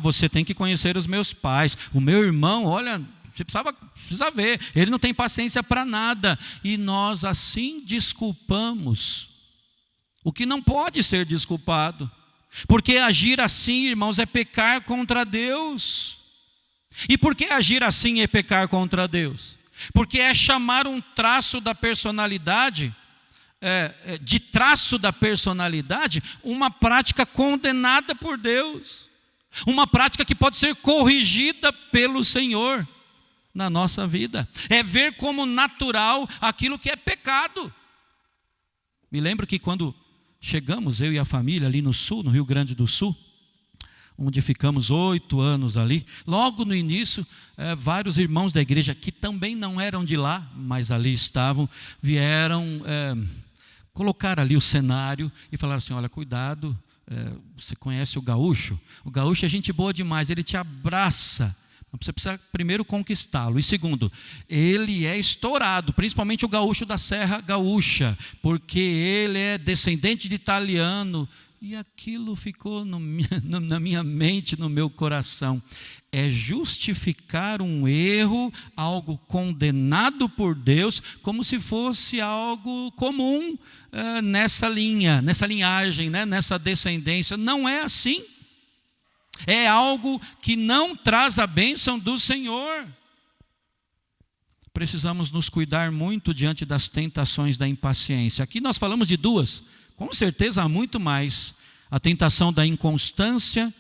você tem que conhecer os meus pais. O meu irmão, olha, você precisa ver, ele não tem paciência para nada. E nós assim desculpamos o que não pode ser desculpado. Porque agir assim, irmãos, é pecar contra Deus. E por que agir assim é pecar contra Deus? Porque é chamar um traço da personalidade, de traço da personalidade, uma prática condenada por Deus. Uma prática que pode ser corrigida pelo Senhor na nossa vida. É ver como natural aquilo que é pecado. Me lembro que quando chegamos, eu e a família, ali no sul, no Rio Grande do Sul, onde ficamos 8 anos ali. Logo no início, vários irmãos da igreja, que também não eram de lá, mas ali estavam, vieram colocar ali o cenário e falaram assim: olha, cuidado, você conhece o gaúcho? O gaúcho é gente boa demais, ele te abraça. Você precisa primeiro conquistá-lo. E segundo, ele é estourado, principalmente o gaúcho da Serra Gaúcha, porque ele é descendente de italiano E aquilo ficou na minha mente, no meu coração. É justificar um erro, algo condenado por Deus, como se fosse algo comum nessa linhagem, né? Nessa descendência. Não é assim. É algo que não traz a bênção do Senhor. Precisamos nos cuidar muito diante das tentações da impaciência. Aqui nós falamos de duas. Com certeza há muito mais: a tentação da inconstância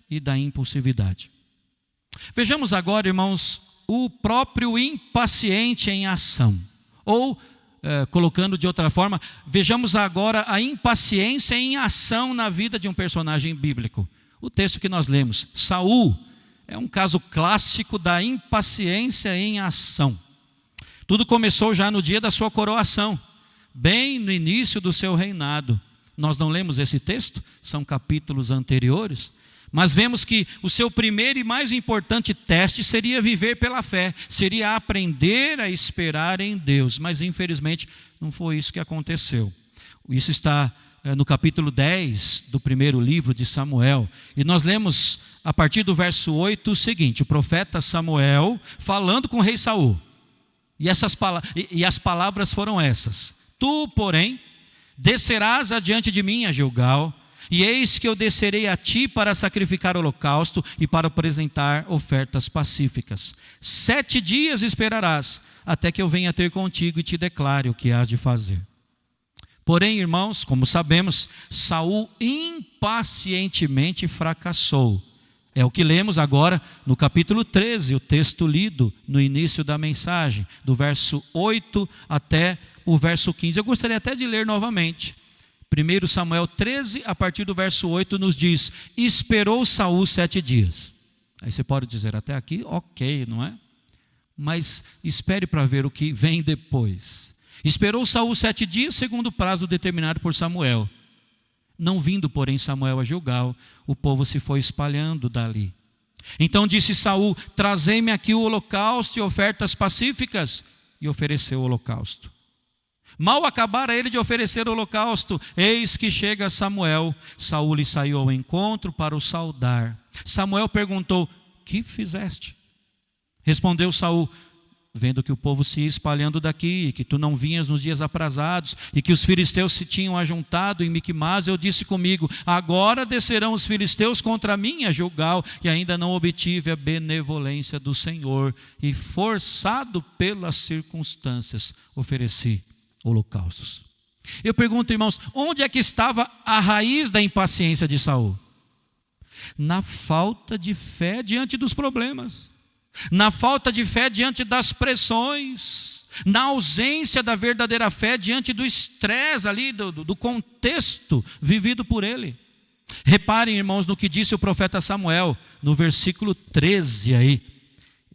e da impulsividade. Vejamos agora, irmãos, o próprio impaciente em ação. Ou, colocando de outra forma, vejamos agora a impaciência em ação na vida de um personagem bíblico. O texto que nós lemos, Saul, é um caso clássico da impaciência em ação. Tudo começou já no dia da sua coroação, bem no início do seu reinado. Nós não lemos esse texto, são capítulos anteriores, mas vemos que o seu primeiro e mais importante teste seria viver pela fé, seria aprender a esperar em Deus, mas infelizmente não foi isso que aconteceu. Isso está no capítulo 10 do primeiro livro de Samuel, e nós lemos a partir do verso 8 o seguinte: o profeta Samuel falando com o rei Saul, e as palavras foram essas: tu, porém, descerás adiante de mim a Gilgal, e eis que eu descerei a ti para sacrificar holocausto e para apresentar ofertas pacíficas. 7 dias esperarás, até que eu venha ter contigo e te declare o que hás de fazer. Porém, irmãos, como sabemos, Saul impacientemente fracassou. É o que lemos agora no capítulo 13, o texto lido no início da mensagem, do verso 8 até o verso 15. Eu gostaria até de ler novamente. 1 Samuel 13, a partir do verso 8, nos diz: esperou Saul 7 dias. Aí você pode dizer, até aqui, ok, não é? Mas espere para ver o que vem depois. Esperou Saul 7 dias, segundo o prazo determinado por Samuel. Não vindo, porém, Samuel a Gilgal, o povo se foi espalhando dali. Então disse Saul: trazei-me aqui o holocausto e ofertas pacíficas. E ofereceu o holocausto. Mal acabara ele de oferecer o holocausto, eis que chega Samuel. Saul lhe saiu ao encontro para o saudar. Samuel perguntou: que fizeste? Respondeu Saul: vendo que o povo se ia espalhando daqui, e que tu não vinhas nos dias aprazados, e que os filisteus se tinham ajuntado em Miquimás, eu disse comigo: agora descerão os filisteus contra mim a Gilgal, e ainda não obtive a benevolência do Senhor, e forçado pelas circunstâncias, ofereci holocaustos. Eu pergunto, irmãos, onde é que estava a raiz da impaciência de Saul? Na falta de fé diante dos problemas, na falta de fé diante das pressões, na ausência da verdadeira fé diante do estresse ali, do contexto vivido por ele. Reparem, irmãos, no que disse o profeta Samuel, no versículo 13 aí.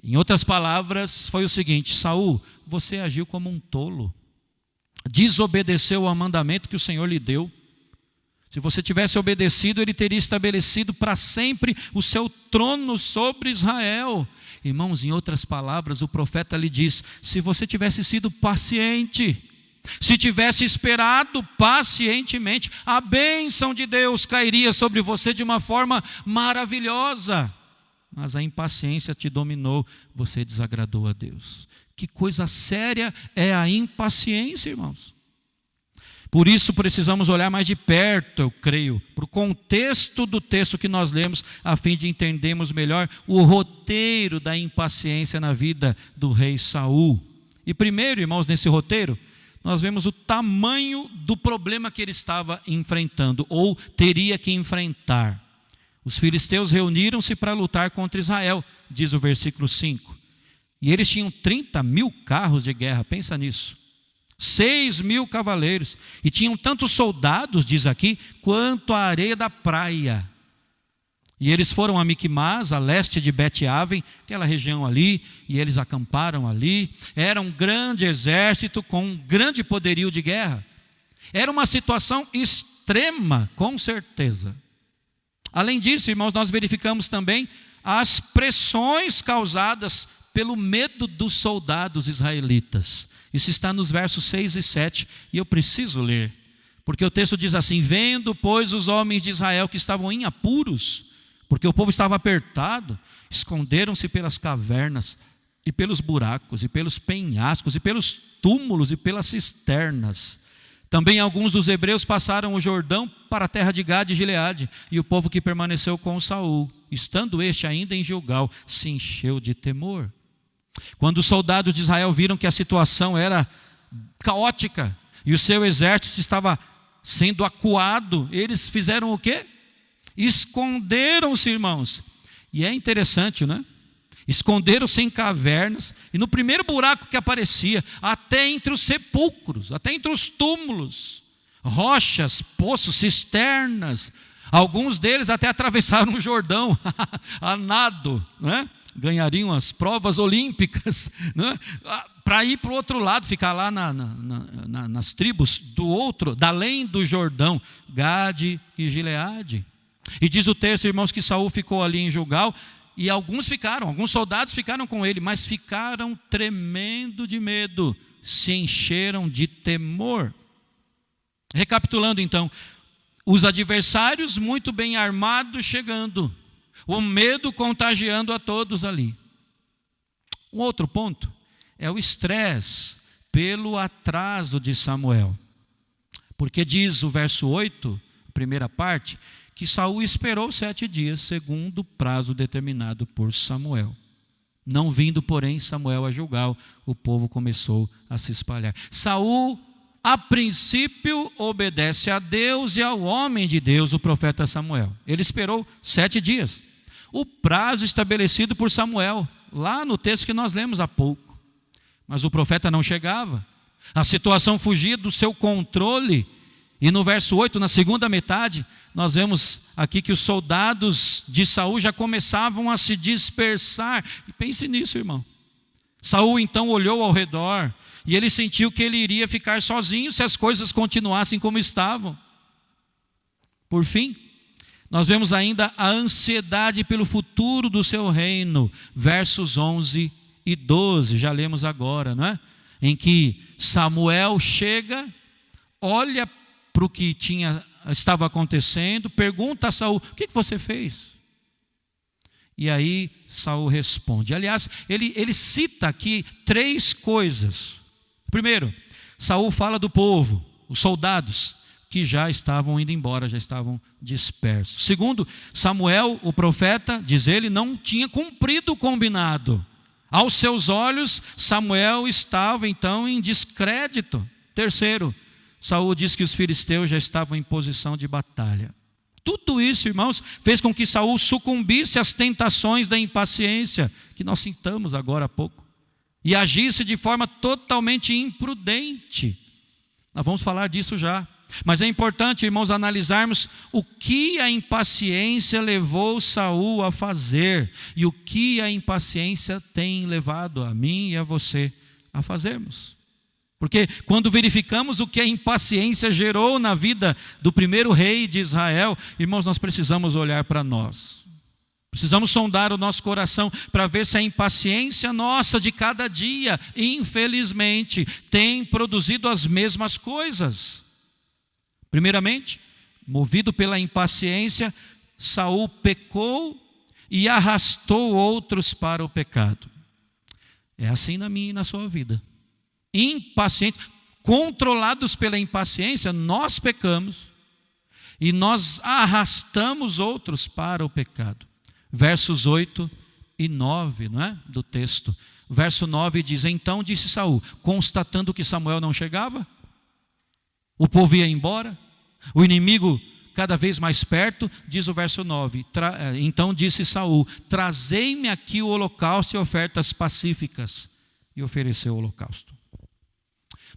Em outras palavras, foi o seguinte: Saul, você agiu como um tolo, desobedeceu ao mandamento que o Senhor lhe deu. Se você tivesse obedecido, ele teria estabelecido para sempre o seu trono sobre Israel. Irmãos, em outras palavras, o profeta lhe diz: se você tivesse sido paciente, se tivesse esperado pacientemente, a bênção de Deus cairia sobre você de uma forma maravilhosa. Mas a impaciência te dominou, você desagradou a Deus. Que coisa séria é a impaciência, irmãos. Por isso precisamos olhar mais de perto, eu creio, para o contexto do texto que nós lemos, a fim de entendermos melhor o roteiro da impaciência na vida do rei Saul. E primeiro, irmãos, nesse roteiro, nós vemos o tamanho do problema que ele estava enfrentando, ou teria que enfrentar. Os filisteus reuniram-se para lutar contra Israel, diz o versículo 5. E eles tinham 30.000 carros de guerra, pensa nisso. 6.000 cavaleiros, e tinham tantos soldados, diz aqui, quanto a areia da praia. E eles foram a Miquimás, a leste de Bet-Aven, aquela região ali, e eles acamparam ali. Era um grande exército com um grande poderio de guerra. Era uma situação extrema, com certeza. Além disso, irmãos, nós verificamos também as pressões causadas pelo medo dos soldados israelitas. Isso está nos versos 6 e 7, e eu preciso ler, Porque o texto diz assim: vendo, pois, os homens de Israel que estavam em apuros, porque o povo estava apertado, esconderam-se pelas cavernas, e pelos buracos, e pelos penhascos, e pelos túmulos, e pelas cisternas. Também alguns dos hebreus passaram o Jordão para a terra de Gade e Gileade, e o povo que permaneceu com Saul, estando este ainda em Gilgal, se encheu de temor. Quando os soldados de Israel viram que a situação era caótica, e o seu exército estava sendo acuado, eles fizeram o quê? Esconderam-se, irmãos. E é interessante, né? Esconderam-se em cavernas, e no primeiro buraco que aparecia, até entre os sepulcros, até entre os túmulos, rochas, poços, cisternas, alguns deles até atravessaram o Jordão a nado, né? Ganhariam as provas olímpicas, né? Para ir para o outro lado, ficar lá nas tribos do outro, da além do Jordão, Gade e Gileade. E diz o texto, irmãos, que Saul ficou ali em Gilgal, e alguns soldados ficaram com ele, mas ficaram tremendo de medo, se encheram de temor. Recapitulando então, os adversários muito bem armados chegando, o medo contagiando a todos ali. Um outro ponto é o estresse pelo atraso de Samuel. Porque diz o verso 8, a primeira parte, que Saul esperou 7 dias, segundo o prazo determinado por Samuel. Não vindo, porém, Samuel a Gilgal, o povo começou a se espalhar. Saul, a princípio, obedece a Deus e ao homem de Deus, o profeta Samuel. Ele esperou 7 dias. O prazo estabelecido por Samuel, lá no texto que nós lemos há pouco. Mas o profeta não chegava. A situação fugia do seu controle. E no verso 8, na segunda metade, nós vemos aqui que os soldados de Saul já começavam a se dispersar. E pense nisso, irmão. Saul então olhou ao redor e ele sentiu que ele iria ficar sozinho se as coisas continuassem como estavam. Por fim, nós vemos ainda a ansiedade pelo futuro do seu reino, versos 11 e 12, já lemos agora, não é? Em que Samuel chega, olha para o que estava acontecendo, pergunta a Saul: o que você fez? E aí Saul responde. Aliás, ele cita aqui 3 coisas. Primeiro, Saul fala do povo, os soldados, que já estavam indo embora, já estavam dispersos. Segundo, Samuel, o profeta, diz ele, não tinha cumprido o combinado. Aos seus olhos, Samuel estava então em descrédito. Terceiro, Saul diz que os filisteus já estavam em posição de batalha. Tudo isso, irmãos, fez com que Saul sucumbisse às tentações da impaciência, que nós citamos agora há pouco, e agisse de forma totalmente imprudente. Nós vamos falar disso já. Mas é importante, irmãos, analisarmos o que a impaciência levou Saul a fazer e o que a impaciência tem levado a mim e a você a fazermos. Porque quando verificamos o que a impaciência gerou na vida do primeiro rei de Israel, irmãos, nós precisamos olhar para nós. Precisamos sondar o nosso coração para ver se a impaciência nossa de cada dia, infelizmente, tem produzido as mesmas coisas. Primeiramente, movido pela impaciência, Saul pecou e arrastou outros para o pecado. É assim na minha e na sua vida. Impacientes, controlados pela impaciência, nós pecamos e nós arrastamos outros para o pecado. Versos 8 e 9, não é? Do texto. Verso 9 diz: então disse Saul, constatando que Samuel não chegava, o povo ia embora, o inimigo cada vez mais perto, diz o verso 9, então disse Saul, trazei-me aqui o holocausto e ofertas pacíficas, e ofereceu o holocausto.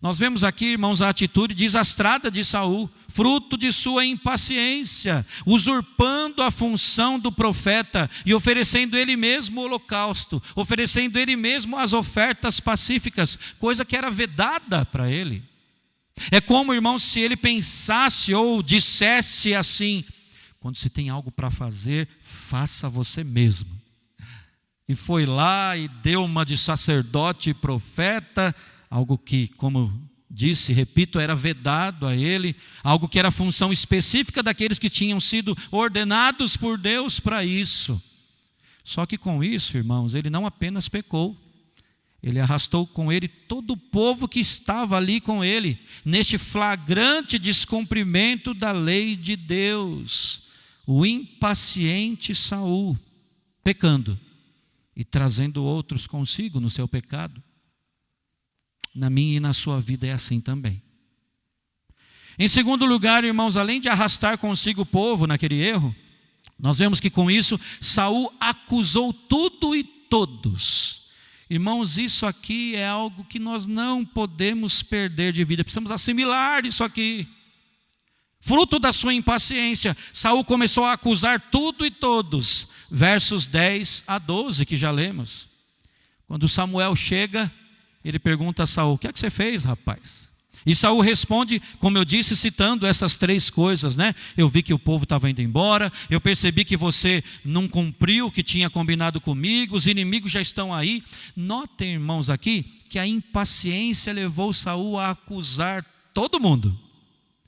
Nós vemos aqui, irmãos, a atitude desastrada de Saul, fruto de sua impaciência, usurpando a função do profeta e oferecendo ele mesmo o holocausto, oferecendo ele mesmo as ofertas pacíficas, coisa que era vedada para ele. É como, irmão, se ele pensasse ou dissesse assim: quando se tem algo para fazer, faça você mesmo. E foi lá e deu uma de sacerdote e profeta, algo que, como disse, repito, era vedado a ele, algo que era função específica daqueles que tinham sido ordenados por Deus para isso. Só que com isso, irmãos, ele não apenas pecou, ele arrastou com ele todo o povo que estava ali com ele, neste flagrante descumprimento da lei de Deus. O impaciente Saul, pecando e trazendo outros consigo no seu pecado. Na minha e na sua vida é assim também. Em segundo lugar, irmãos, além de arrastar consigo o povo naquele erro, nós vemos que com isso Saul acusou tudo e todos. Irmãos, isso aqui é algo que nós não podemos perder de vida, precisamos assimilar isso aqui. Fruto da sua impaciência, Saul começou a acusar tudo e todos. Versos 10 a 12 que já lemos. Quando Samuel chega, ele pergunta a Saul: o que é que você fez, rapaz? E Saul responde, como eu disse, citando essas três coisas, né? Eu vi que o povo estava indo embora, eu percebi que você não cumpriu o que tinha combinado comigo, os inimigos já estão aí. Notem, irmãos, aqui, que a impaciência levou Saul a acusar todo mundo.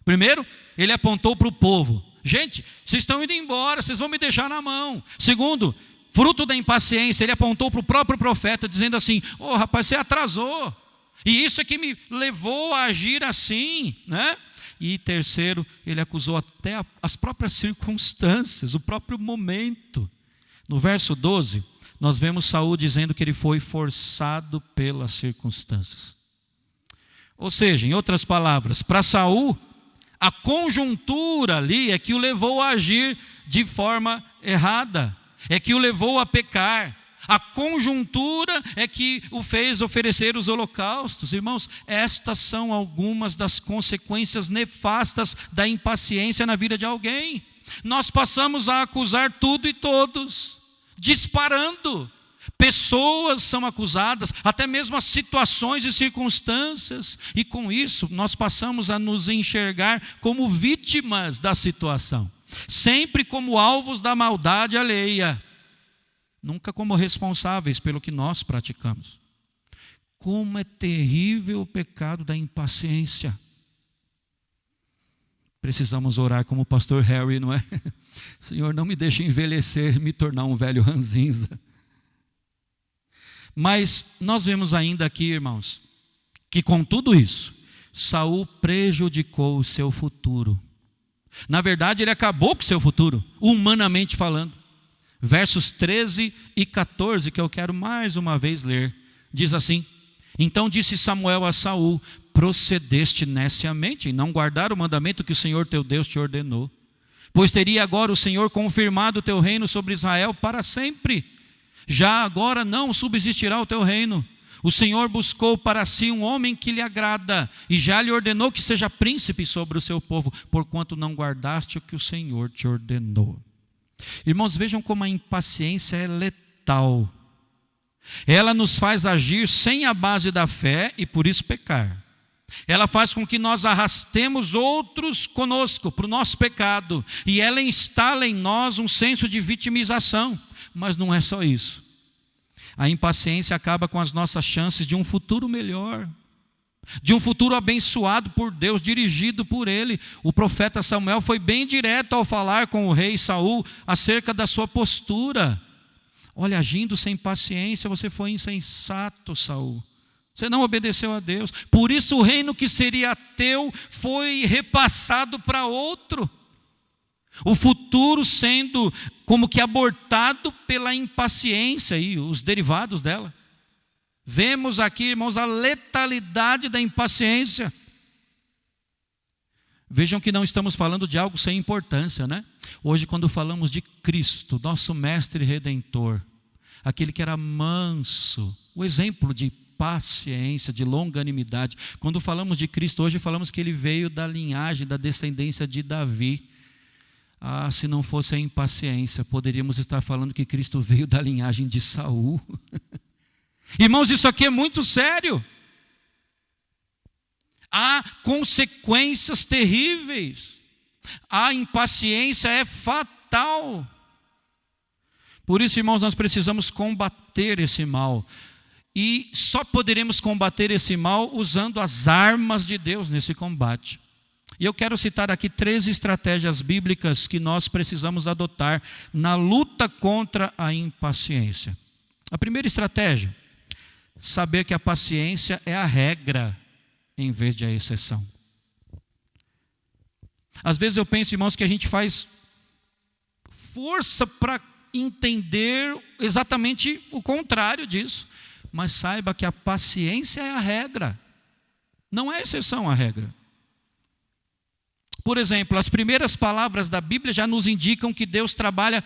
Primeiro, ele apontou para o povo: gente, vocês estão indo embora, vocês vão me deixar na mão. Segundo, fruto da impaciência, ele apontou para o próprio profeta, dizendo assim: ô rapaz, você atrasou, e isso é que me levou a agir assim, né? E terceiro, ele acusou até as próprias circunstâncias, o próprio momento. No verso 12, nós vemos Saul dizendo que ele foi forçado pelas circunstâncias. Ou seja, em outras palavras, para Saul, a conjuntura ali é que o levou a agir de forma errada, é que o levou a pecar. A conjuntura é que o fez oferecer os holocaustos. Irmãos, estas são algumas das consequências nefastas da impaciência na vida de alguém. Nós passamos a acusar tudo e todos, disparando. Pessoas são acusadas, até mesmo as situações e circunstâncias, e com isso nós passamos a nos enxergar como vítimas da situação, sempre como alvos da maldade alheia, nunca como responsáveis pelo que nós praticamos. Como é terrível o pecado da impaciência. Precisamos orar como o pastor Harry, não é? Senhor, não me deixe envelhecer, me tornar um velho ranzinza. Mas nós vemos ainda aqui, irmãos, que com tudo isso, Saul prejudicou o seu futuro. Na verdade, ele acabou com o seu futuro, humanamente falando. Versos 13 e 14, que eu quero mais uma vez ler, diz assim: então disse Samuel a Saul: procedeste neciamente em não guardar o mandamento que o Senhor teu Deus te ordenou, pois teria agora o Senhor confirmado o teu reino sobre Israel para sempre. Já agora não subsistirá o teu reino. O Senhor buscou para si um homem que lhe agrada, e já lhe ordenou que seja príncipe sobre o seu povo, porquanto não guardaste o que o Senhor te ordenou. Irmãos, vejam como a impaciência é letal. Ela nos faz agir sem a base da fé e por isso pecar. Ela faz com que nós arrastemos outros conosco para o nosso pecado, e ela instala em nós um senso de vitimização. Mas não é só isso. A impaciência acaba com as nossas chances de um futuro melhor, de um futuro abençoado por Deus, dirigido por Ele. O profeta Samuel foi bem direto ao falar com o rei Saul acerca da sua postura. Olha, agindo sem paciência, você foi insensato, Saul. Você não obedeceu a Deus. Por isso o reino que seria teu foi repassado para outro. O futuro sendo como que abortado pela impaciência e os derivados dela. Vemos aqui, irmãos, a letalidade da impaciência. Vejam que não estamos falando de algo sem importância, né? Hoje, quando falamos de Cristo, nosso mestre redentor, aquele que era manso, o exemplo de paciência, de longanimidade. Quando falamos de Cristo hoje, falamos que ele veio da linhagem, da descendência de Davi. Se não fosse a impaciência, poderíamos estar falando que Cristo veio da linhagem de Saul. Irmãos, isso aqui é muito sério. Há consequências terríveis. A impaciência é fatal. Por isso, irmãos, nós precisamos combater esse mal. E só poderemos combater esse mal usando as armas de Deus nesse combate. E eu quero citar aqui 3 estratégias bíblicas que nós precisamos adotar na luta contra a impaciência. A primeira estratégia, saber que a paciência é a regra em vez de a exceção. Às vezes eu penso, irmãos, que a gente faz força para entender exatamente o contrário disso. Mas saiba que a paciência é a regra, não é a exceção à regra. Por exemplo, as primeiras palavras da Bíblia já nos indicam que Deus trabalha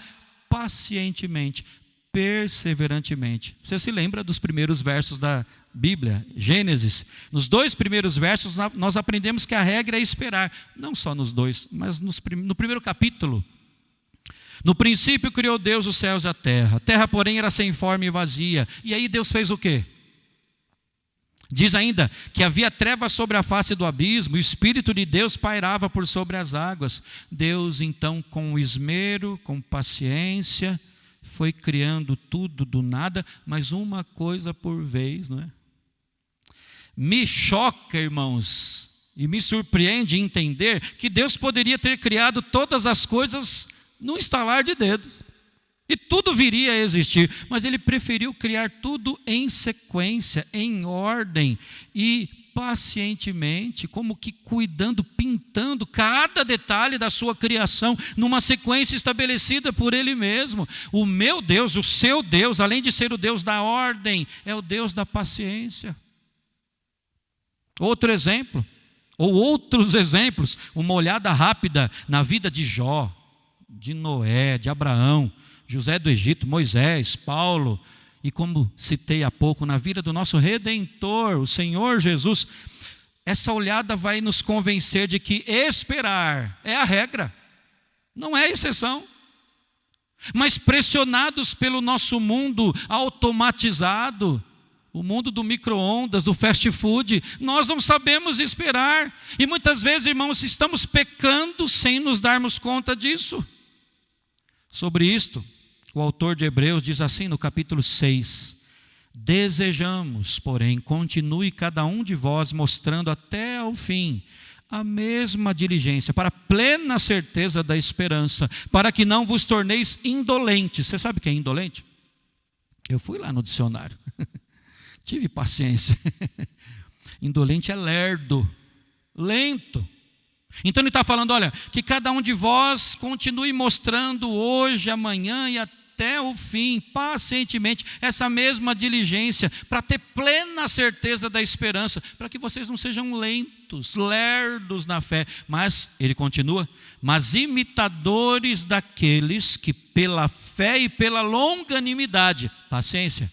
pacientemente, perseverantemente. Você se lembra dos primeiros versos da Bíblia, Gênesis? Nos 2 primeiros versos nós aprendemos que a regra é esperar, não só nos 2, mas no primeiro capítulo. No princípio criou Deus os céus e a terra porém era sem forma e vazia. E aí Deus fez o quê? Diz ainda que havia trevas sobre a face do abismo, e o Espírito de Deus pairava por sobre as águas. Deus então, com esmero, com paciência, foi criando tudo do nada, mas uma coisa por vez, não é? Me choca, irmãos, e me surpreende entender que Deus poderia ter criado todas as coisas no estalar de dedos, e tudo viria a existir, mas Ele preferiu criar tudo em sequência, em ordem, e pacientemente, como que cuidando, pintando cada detalhe da sua criação, numa sequência estabelecida por Ele mesmo. O meu Deus, o seu Deus, além de ser o Deus da ordem, é o Deus da paciência. Outro exemplo, ou outros exemplos, uma olhada rápida na vida de Jó, de Noé, de Abraão, José do Egito, Moisés, Paulo, e como citei há pouco, na vida do nosso Redentor, o Senhor Jesus. Essa olhada vai nos convencer de que esperar é a regra, não é a exceção. Mas pressionados pelo nosso mundo automatizado, o mundo do micro-ondas, do fast food, nós não sabemos esperar. E muitas vezes, irmãos, estamos pecando sem nos darmos conta disso. Sobre isto, o autor de Hebreus diz assim no capítulo 6: desejamos, porém, continue cada um de vós mostrando até ao fim a mesma diligência, para a plena certeza da esperança, para que não vos torneis indolentes. Você sabe o que é indolente? Eu fui lá no dicionário, tive paciência. Indolente é lerdo, lento. Então ele está falando, olha, que cada um de vós continue mostrando hoje, amanhã e até o fim, pacientemente, essa mesma diligência, para ter plena certeza da esperança, para que vocês não sejam lentos, lerdos na fé. Mas, ele continua, mas imitadores daqueles que pela fé e pela longanimidade, paciência,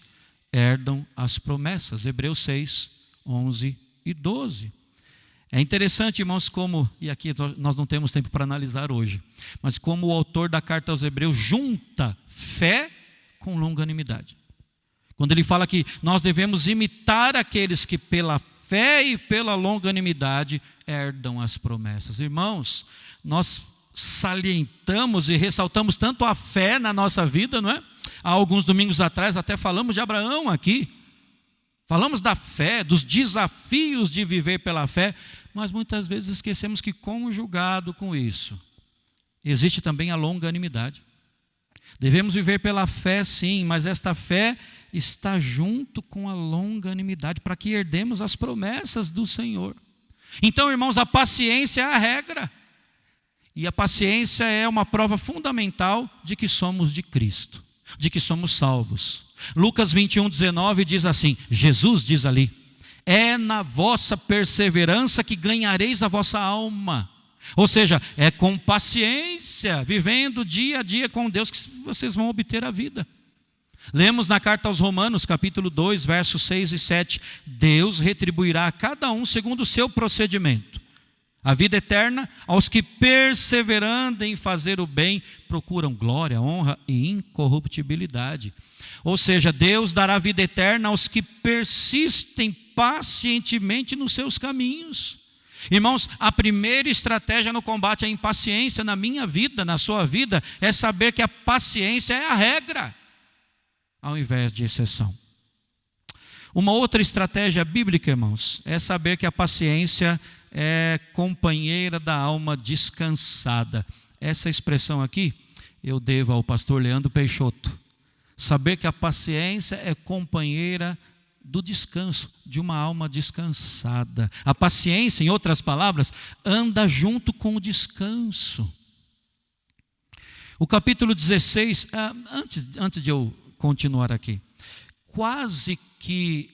herdam as promessas. Hebreus 6, 11 e 12. É interessante, irmãos, como, e aqui nós não temos tempo para analisar hoje, mas como o autor da carta aos Hebreus junta fé com longanimidade. Quando ele fala que nós devemos imitar aqueles que pela fé e pela longanimidade herdam as promessas. Irmãos, nós salientamos e ressaltamos tanto a fé na nossa vida, não é? Há alguns domingos atrás até falamos de Abraão aqui. Falamos da fé, dos desafios de viver pela fé, mas muitas vezes esquecemos que conjugado com isso, existe também a longanimidade. Devemos viver pela fé sim, mas esta fé está junto com a longanimidade, para que herdemos as promessas do Senhor. Então, irmãos, a paciência é a regra. E a paciência é uma prova fundamental de que somos de Cristo, de que somos salvos. Lucas 21, 19 diz assim, Jesus diz ali, é na vossa perseverança que ganhareis a vossa alma. Ou seja, é com paciência, vivendo dia a dia com Deus, que vocês vão obter a vida. Lemos na carta aos Romanos, capítulo 2, versos 6 e 7, Deus retribuirá a cada um segundo o seu procedimento. A vida eterna aos que perseverando em fazer o bem, procuram glória, honra e incorruptibilidade. Ou seja, Deus dará vida eterna aos que persistem pacientemente nos seus caminhos. Irmãos, a primeira estratégia no combate à impaciência na minha vida, na sua vida, é saber que a paciência é a regra, ao invés de exceção. Uma outra estratégia bíblica, irmãos, é saber que a paciência é companheira da alma descansada. Essa expressão aqui eu devo ao pastor Leandro Peixoto. Saber que a paciência é companheira do descanso, de uma alma descansada. A paciência, em outras palavras, anda junto com o descanso. O capítulo 16, antes de eu continuar aqui, quase que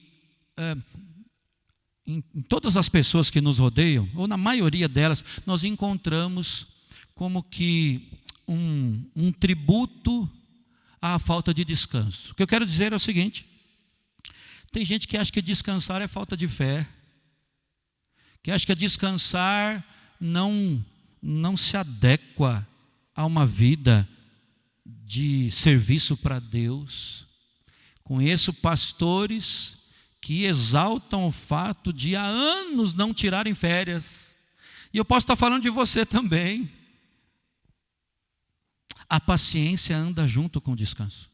em todas as pessoas que nos rodeiam, ou na maioria delas, nós encontramos como que um tributo à falta de descanso. O que eu quero dizer é o seguinte: tem gente que acha que descansar é falta de fé, que acha que descansar não se adequa a uma vida de serviço para Deus. Conheço pastores que exaltam o fato de há anos não tirarem férias. E eu posso estar falando de você também. A paciência anda junto com o descanso.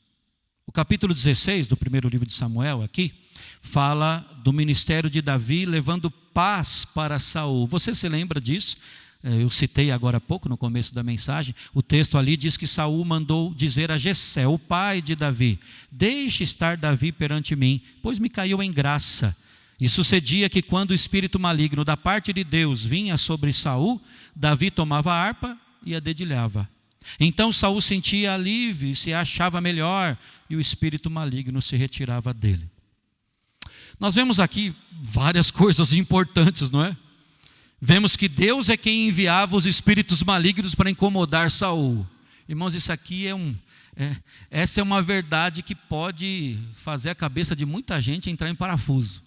O capítulo 16 do primeiro livro de Samuel aqui fala do ministério de Davi levando paz para Saul. Você se lembra disso? Eu citei agora há pouco, no começo da mensagem. O texto ali diz que Saul mandou dizer a Jessé, o pai de Davi: deixe estar Davi perante mim, pois me caiu em graça. E sucedia que quando o espírito maligno da parte de Deus vinha sobre Saul, Davi tomava a harpa e a dedilhava. Então Saul sentia alívio e se achava melhor, e o espírito maligno se retirava dele. Nós vemos aqui várias coisas importantes, não é? Vemos que Deus é quem enviava os espíritos malignos para incomodar Saul. Irmãos, isso aqui essa é uma verdade que pode fazer a cabeça de muita gente entrar em parafuso.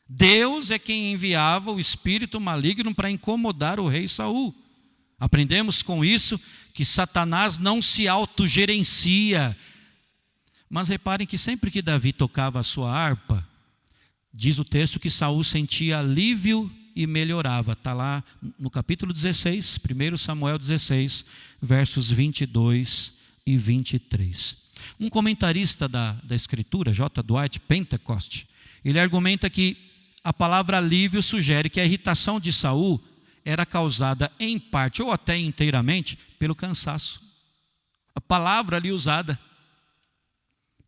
Deus é quem enviava o espírito maligno para incomodar o rei Saul. Aprendemos com isso que Satanás não se autogerencia. Mas reparem que sempre que Davi tocava a sua harpa, diz o texto que Saul sentia alívio e melhorava. Está lá no capítulo 16, 1 Samuel 16, versos 22 e 23. Um comentarista da Escritura, J. Dwight Pentecost, ele argumenta que a palavra alívio sugere que a irritação de Saul era causada em parte ou até inteiramente pelo cansaço. A palavra ali usada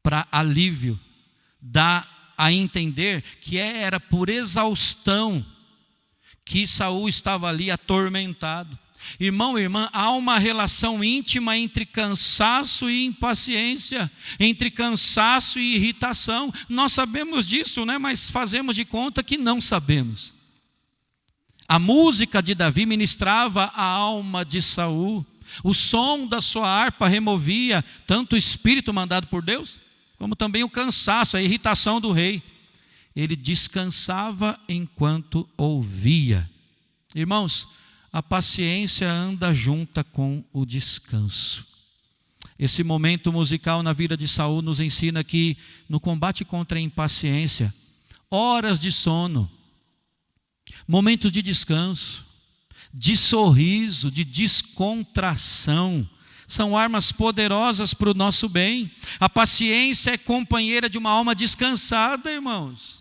para alívio dá a entender que era por exaustão que Saul estava ali atormentado. Irmão e irmã, há uma relação íntima entre cansaço e impaciência, entre cansaço e irritação. Nós sabemos disso, né? Mas fazemos de conta que não sabemos. A música de Davi ministrava a alma de Saul. O som da sua harpa removia tanto o espírito mandado por Deus, como também o cansaço, a irritação do rei. Ele descansava enquanto ouvia. Irmãos, a paciência anda junta com o descanso. Esse momento musical na vida de Saul nos ensina que no combate contra a impaciência, horas de sono, momentos de descanso, de sorriso, de descontração, são armas poderosas para o nosso bem. A paciência é companheira de uma alma descansada, irmãos.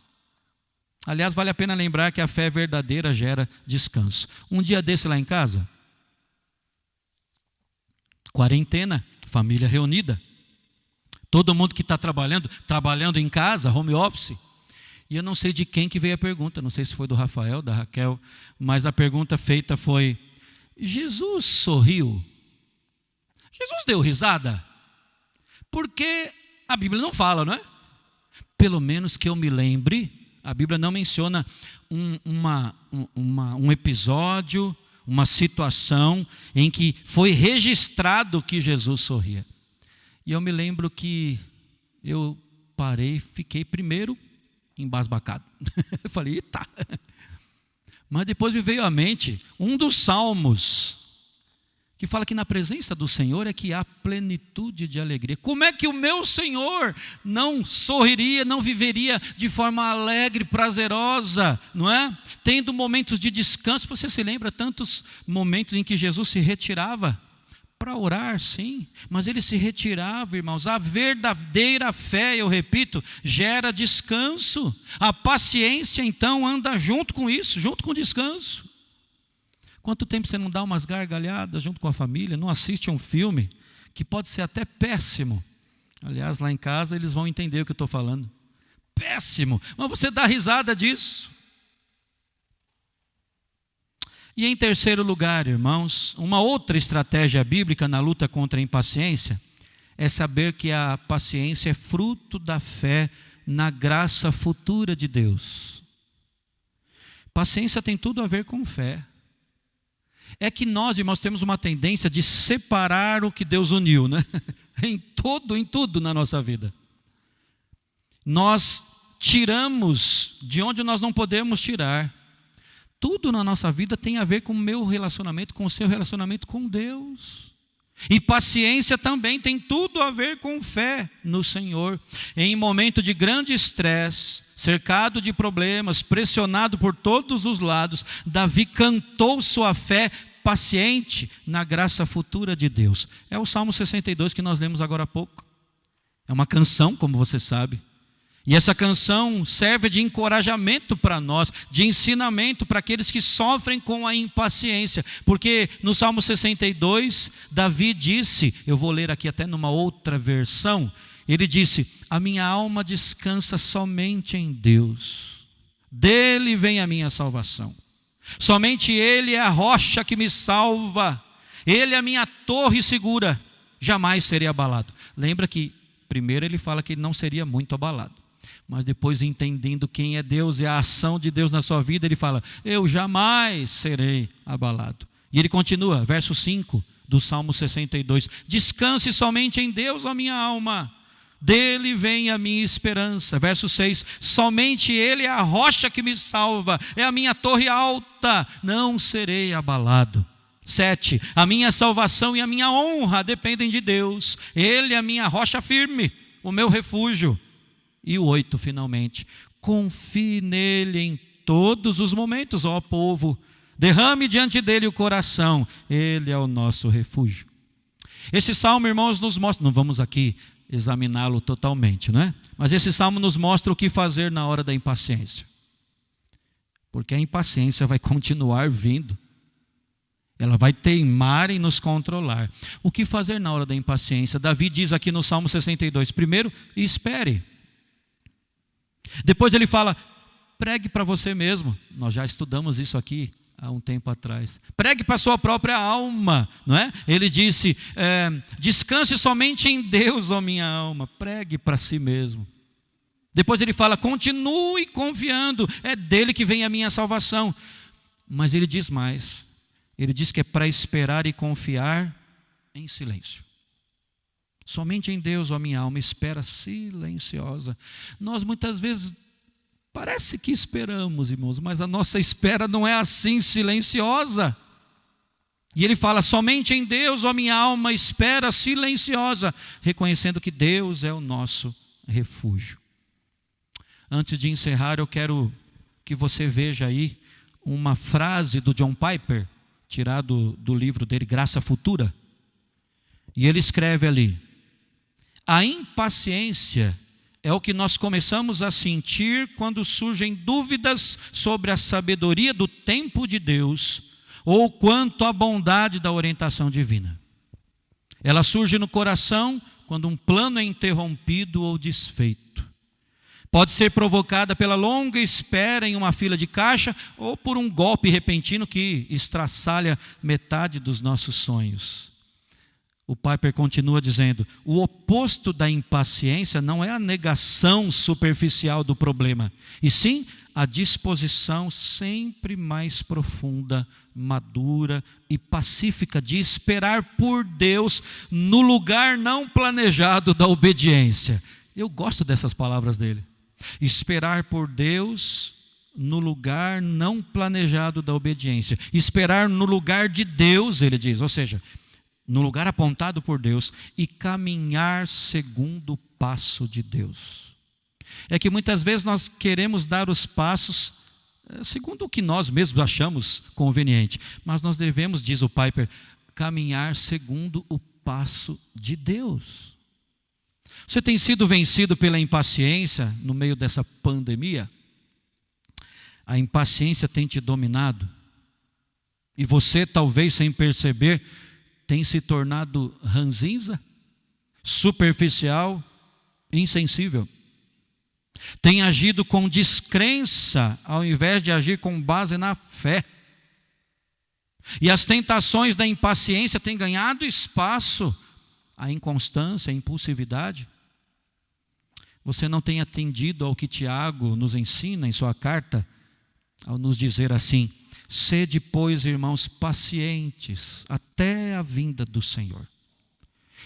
Aliás, vale a pena lembrar que a fé verdadeira gera descanso. Um dia desse lá em casa, quarentena, família reunida, todo mundo que está trabalhando em casa, home office. E eu não sei de quem que veio a pergunta, não sei se foi do Rafael, da Raquel, mas a pergunta feita foi: Jesus sorriu? Jesus deu risada? Porque a Bíblia não fala, não é? Pelo menos que eu me lembre, a Bíblia não menciona um episódio, uma situação em que foi registrado que Jesus sorria. E eu me lembro que eu parei, fiquei primeiro embasbacado. Eu falei, eita. Mas depois me veio à mente um dos salmos, que fala que na presença do Senhor é que há plenitude de alegria. Como é que o meu Senhor não sorriria, não viveria de forma alegre, prazerosa, não é? Tendo momentos de descanso. Você se lembra tantos momentos em que Jesus se retirava para orar, sim, mas ele se retirava, irmãos. A verdadeira fé, eu repito, gera descanso. A paciência, então, anda junto com isso, junto com o descanso. Quanto tempo você não dá umas gargalhadas junto com a família, não assiste um filme, que pode ser até péssimo. Aliás, lá em casa eles vão entender o que eu estou falando. Péssimo, mas você dá risada disso. E em terceiro lugar, irmãos, uma outra estratégia bíblica na luta contra a impaciência é saber que a paciência é fruto da fé na graça futura de Deus. Paciência tem tudo a ver com fé. É que nós, irmãos, temos uma tendência de separar o que Deus uniu, né? em tudo na nossa vida. Nós tiramos de onde nós não podemos tirar. Tudo na nossa vida tem a ver com o meu relacionamento, com o seu relacionamento com Deus. E paciência também tem tudo a ver com fé no Senhor. Em momento de grande estresse, cercado de problemas, pressionado por todos os lados, Davi cantou sua fé paciente na graça futura de Deus. É o Salmo 62 que nós lemos agora há pouco. É uma canção, como você sabe. E essa canção serve de encorajamento para nós, de ensinamento para aqueles que sofrem com a impaciência. Porque no Salmo 62, Davi disse, eu vou ler aqui até numa outra versão, ele disse, a minha alma descansa somente em Deus, dele vem a minha salvação. Somente Ele é a rocha que me salva, Ele é a minha torre segura, jamais serei abalado. Lembra que primeiro ele fala que ele não seria muito abalado. Mas depois, entendendo quem é Deus e a ação de Deus na sua vida, ele fala, eu jamais serei abalado. E ele continua, verso 5 do Salmo 62, descanse somente em Deus, ó minha alma, dele vem a minha esperança. Verso 6, somente Ele é a rocha que me salva, é a minha torre alta, não serei abalado. 7, a minha salvação e a minha honra dependem de Deus, Ele é a minha rocha firme, o meu refúgio. E o 8, finalmente, confie nele em todos os momentos, ó povo, derrame diante dele o coração, ele é o nosso refúgio. Esse salmo, irmãos, nos mostra, não vamos aqui examiná-lo totalmente, não é? Mas esse salmo nos mostra o que fazer na hora da impaciência. Porque a impaciência vai continuar vindo. Ela vai teimar em nos controlar. O que fazer na hora da impaciência? Davi diz aqui no Salmo 62, primeiro, espere. Depois ele fala, pregue para você mesmo. Nós já estudamos isso aqui há um tempo atrás. Pregue para a sua própria alma, não é? Ele disse, descanse somente em Deus, ó minha alma. Pregue para si mesmo. Depois ele fala, continue confiando, é dele que vem a minha salvação. Mas ele diz mais, ele diz que é para esperar e confiar em silêncio. Somente em Deus, ó minha alma, espera silenciosa. Nós muitas vezes, parece que esperamos, irmãos, mas a nossa espera não é assim silenciosa. E ele fala, somente em Deus, ó minha alma, espera silenciosa, reconhecendo que Deus é o nosso refúgio. Antes de encerrar, eu quero que você veja aí uma frase do John Piper, tirado do livro dele, Graça Futura. E ele escreve ali, a impaciência é o que nós começamos a sentir quando surgem dúvidas sobre a sabedoria do tempo de Deus ou quanto à bondade da orientação divina. Ela surge no coração quando um plano é interrompido ou desfeito. Pode ser provocada pela longa espera em uma fila de caixa ou por um golpe repentino que estraçalha metade dos nossos sonhos. O Piper continua dizendo, o oposto da impaciência não é a negação superficial do problema, e sim a disposição sempre mais profunda, madura e pacífica de esperar por Deus no lugar não planejado da obediência. Eu gosto dessas palavras dele. Esperar por Deus no lugar não planejado da obediência. Esperar no lugar de Deus, ele diz, ou seja, no lugar apontado por Deus e caminhar segundo o passo de Deus. É que muitas vezes nós queremos dar os passos segundo o que nós mesmos achamos conveniente, mas nós devemos, diz o Piper, caminhar segundo o passo de Deus. Você tem sido vencido pela impaciência no meio dessa pandemia? A impaciência tem te dominado? E você, talvez sem perceber, tem se tornado ranzinza, superficial, insensível? Tem agido com descrença, ao invés de agir com base na fé? E as tentações da impaciência têm ganhado espaço, a inconstância, a impulsividade? Você não tem atendido ao que Tiago nos ensina em sua carta, ao nos dizer assim: sede, pois, irmãos, pacientes até a vinda do Senhor.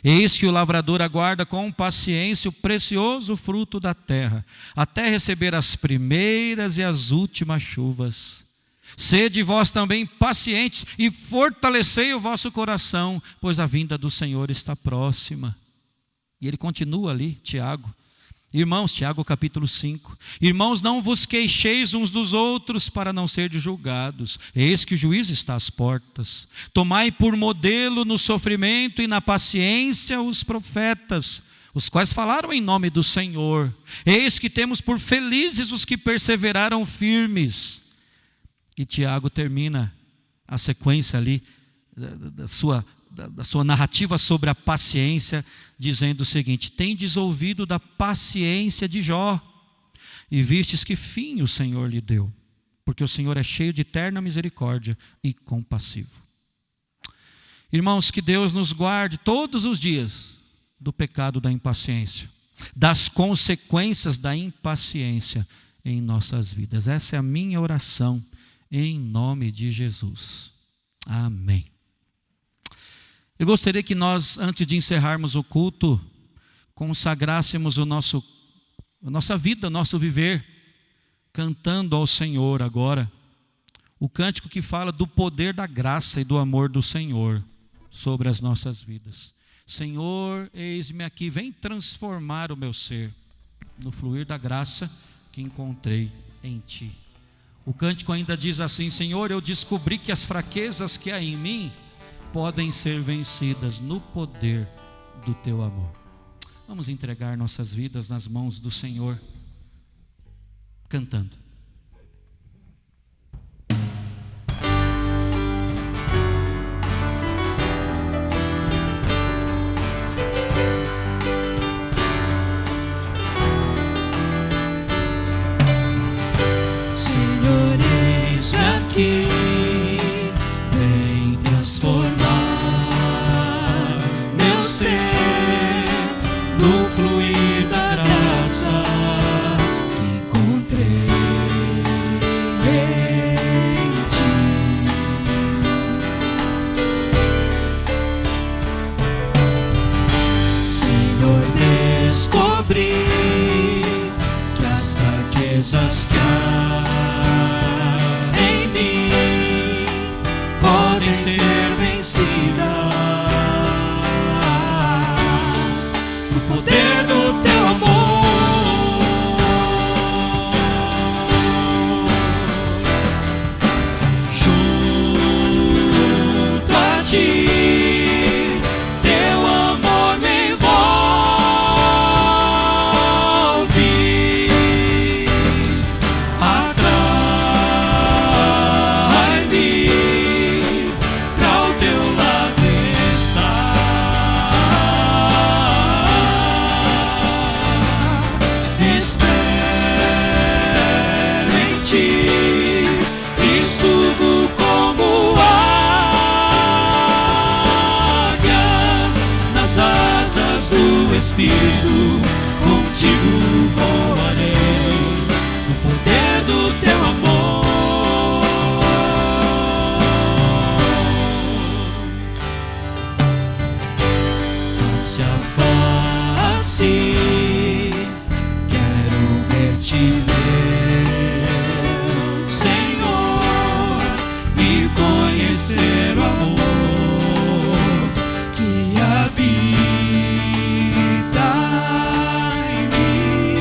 Eis que o lavrador aguarda com paciência o precioso fruto da terra, até receber as primeiras e as últimas chuvas. Sede vós também pacientes e fortalecei o vosso coração, pois a vinda do Senhor está próxima. E ele continua ali, Tiago. Irmãos, Tiago capítulo 5. Irmãos, não vos queixeis uns dos outros para não serdes julgados. Eis que o juízo está às portas. Tomai por modelo no sofrimento e na paciência os profetas, os quais falaram em nome do Senhor. Eis que temos por felizes os que perseveraram firmes. E Tiago termina a sequência ali da sua narrativa sobre a paciência, dizendo o seguinte: tendes ouvido da paciência de Jó, e vistes que fim o Senhor lhe deu, porque o Senhor é cheio de eterna misericórdia e compassivo. Irmãos, que Deus nos guarde todos os dias do pecado da impaciência, das consequências da impaciência em nossas vidas. Essa é a minha oração, em nome de Jesus. Amém. Eu gostaria que nós, antes de encerrarmos o culto, consagrássemos a nossa vida, o nosso viver, cantando ao Senhor agora, o cântico que fala do poder da graça e do amor do Senhor sobre as nossas vidas. Senhor, eis-me aqui, vem transformar o meu ser no fluir da graça que encontrei em Ti. O cântico ainda diz assim: Senhor, eu descobri que as fraquezas que há em mim podem ser vencidas no poder do Teu amor. Vamos entregar nossas vidas nas mãos do Senhor, cantando. Senhor, eis-me aqui, vem transformar meu ser no fluir da graça que encontrei em Ti. Senhor, descobri que as fraquezas que há em mim podem ser vencidas no poder do Teu amor. Junto a Ti, Teu amor me envolve, atrai-me pra o Teu lado estar. Espero em Ti e subo como águias nas asas do Espírito. Contigo voarei no poder do Teu amor. Face a face, quero ver-Te, meu Senhor, e conhecer o amor que habita em mim.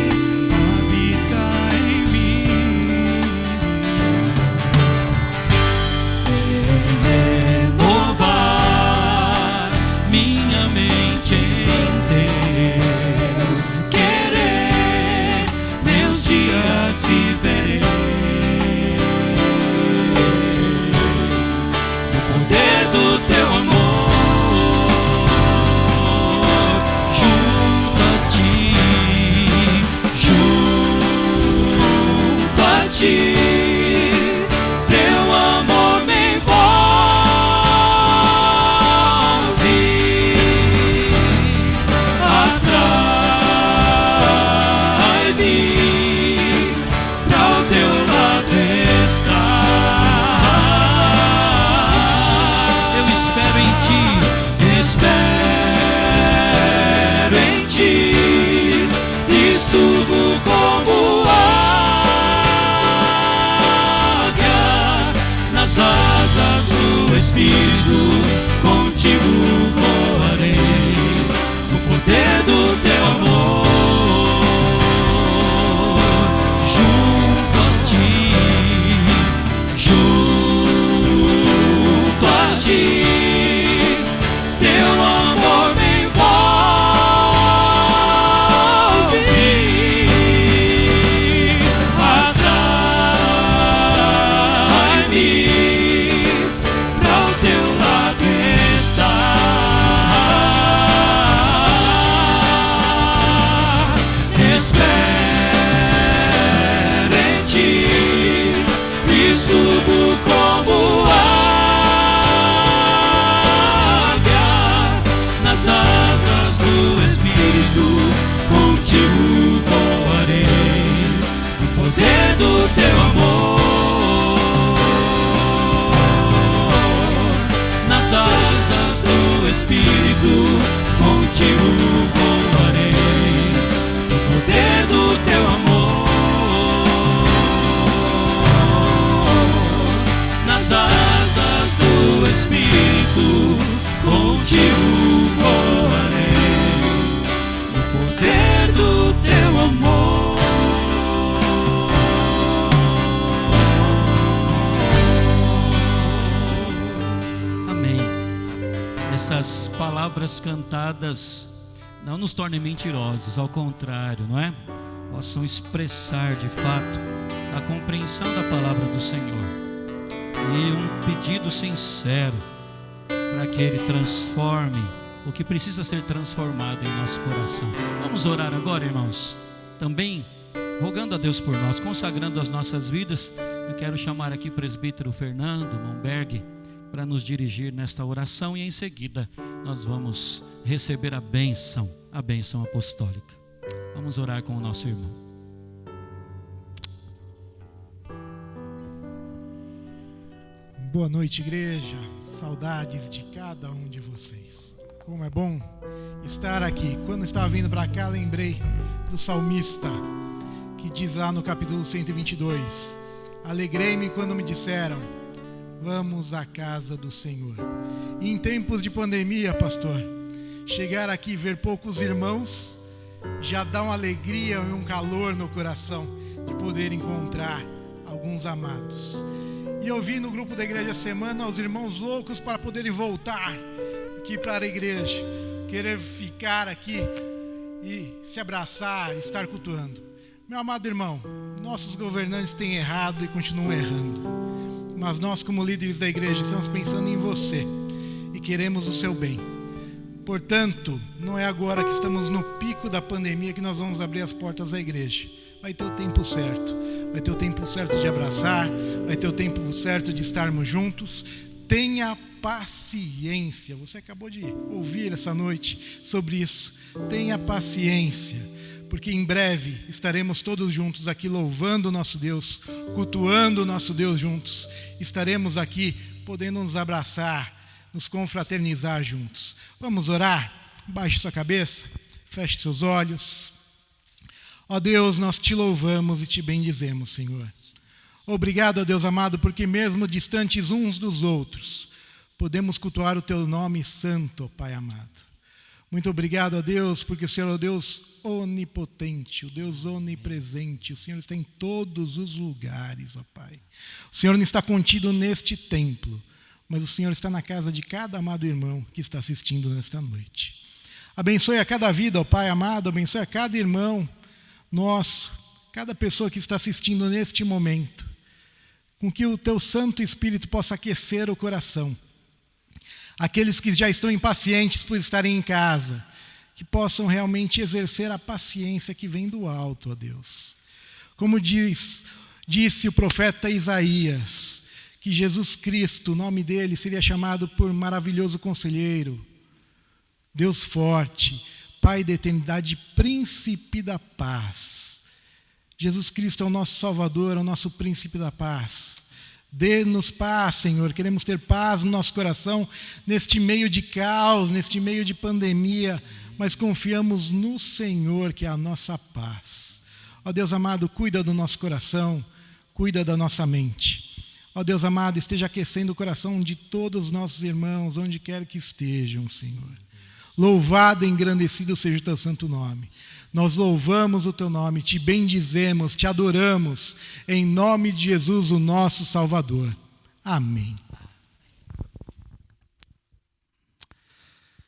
pra o teu lado estar. Eu espero em ti, Espero em ti e subo como águia nas asas do Espírito. Contigo voarei no poder do teu amor. Junto a ti, teu amor me envolve. Atrai-me pra o teu lado estar. Espero em ti e subo como águias nas asas do Espírito. Contigo voarei no poder do teu amor. Nas asas do Espírito, contigo voarei no poder do teu amor. Nas asas do Espírito, contigo voarei no poder do teu amor. amém. Essas palavras cantadas não nos tornem mentirosos, ao contrário, não é? Possam expressar de fato a compreensão da palavra do Senhor e um pedido sincero para que Ele transforme o que precisa ser transformado em nosso coração. Vamos orar agora, irmãos, também rogando a Deus por nós, consagrando as nossas vidas. Eu quero chamar aqui o presbítero Fernando Momberg para nos dirigir nesta oração, e em seguida nós vamos receber a bênção apostólica. Vamos orar com o nosso irmão. Boa noite, igreja. Saudades de cada um de vocês. Como é bom estar aqui. Quando estava vindo para cá, lembrei do salmista, que diz lá no capítulo 122: alegrei-me quando me disseram, vamos à casa do Senhor. E em tempos de pandemia, pastor, chegar aqui e ver poucos irmãos já dá uma alegria e um calor no coração de poder encontrar alguns amados. E eu vi no grupo da igreja semana os irmãos loucos para poderem voltar aqui para a igreja, querer ficar aqui e se abraçar, estar cultuando. Meu amado irmão, nossos governantes têm errado e continuam errando, mas nós, como líderes da igreja, estamos pensando em você e queremos o seu bem. Portanto, não é agora que estamos no pico da pandemia que nós vamos abrir as portas da igreja. Vai ter o tempo certo. Vai ter o tempo certo de abraçar, vai ter o tempo certo de estarmos juntos. Tenha paciência. Você acabou de ouvir essa noite sobre isso. Tenha paciência, porque em breve estaremos todos juntos aqui louvando o nosso Deus, cultuando o nosso Deus juntos. Estaremos aqui podendo nos abraçar, nos confraternizar juntos. Vamos orar? Baixe sua cabeça, feche seus olhos. Ó Deus, nós te louvamos e te bendizemos, Senhor. Obrigado, ó Deus amado, porque mesmo distantes uns dos outros, podemos cultuar o teu nome santo, ó Pai amado. Muito obrigado, ó Deus, porque o Senhor é o Deus onipotente, o Deus onipresente. O Senhor está em todos os lugares, ó Pai. O Senhor não está contido neste templo, mas o Senhor está na casa de cada amado irmão que está assistindo nesta noite. Abençoe a cada vida, ó Pai amado, abençoe a cada irmão nosso, cada pessoa que está assistindo neste momento, com que o teu Santo Espírito possa aquecer o coração. Aqueles que já estão impacientes por estarem em casa, que possam realmente exercer a paciência que vem do alto, ó Deus. Como disse o profeta Isaías, que Jesus Cristo, o nome dele, seria chamado por maravilhoso conselheiro, Deus forte, Pai da eternidade, príncipe da paz. Jesus Cristo é o nosso Salvador, é o nosso príncipe da paz. Dê-nos paz, Senhor. Queremos ter paz no nosso coração, neste meio de caos, neste meio de pandemia, mas confiamos no Senhor, que é a nossa paz. Ó Deus amado, cuida do nosso coração, cuida da nossa mente. Ó Deus amado, esteja aquecendo o coração de todos os nossos irmãos, onde quer que estejam, Senhor. Louvado e engrandecido seja o teu santo nome. Nós louvamos o teu nome, te bendizemos, te adoramos, em nome de Jesus, o nosso Salvador. Amém.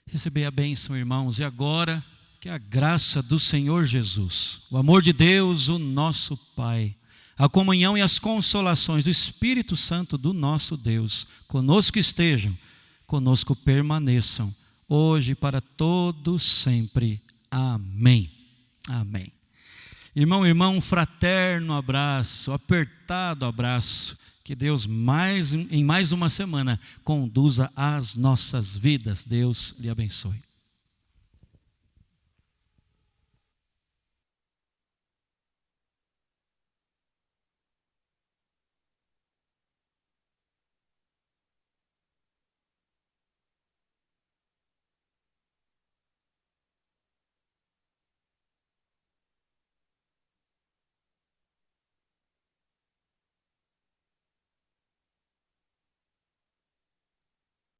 Receber a bênção, irmãos, e agora que a graça do Senhor Jesus, o amor de Deus, o nosso Pai, a comunhão e as consolações do Espírito Santo do nosso Deus, conosco estejam, conosco permaneçam, hoje e para todos sempre. Amém. Amém. Irmão, um fraterno abraço, apertado abraço. Que Deus em mais uma semana conduza as nossas vidas. Deus lhe abençoe.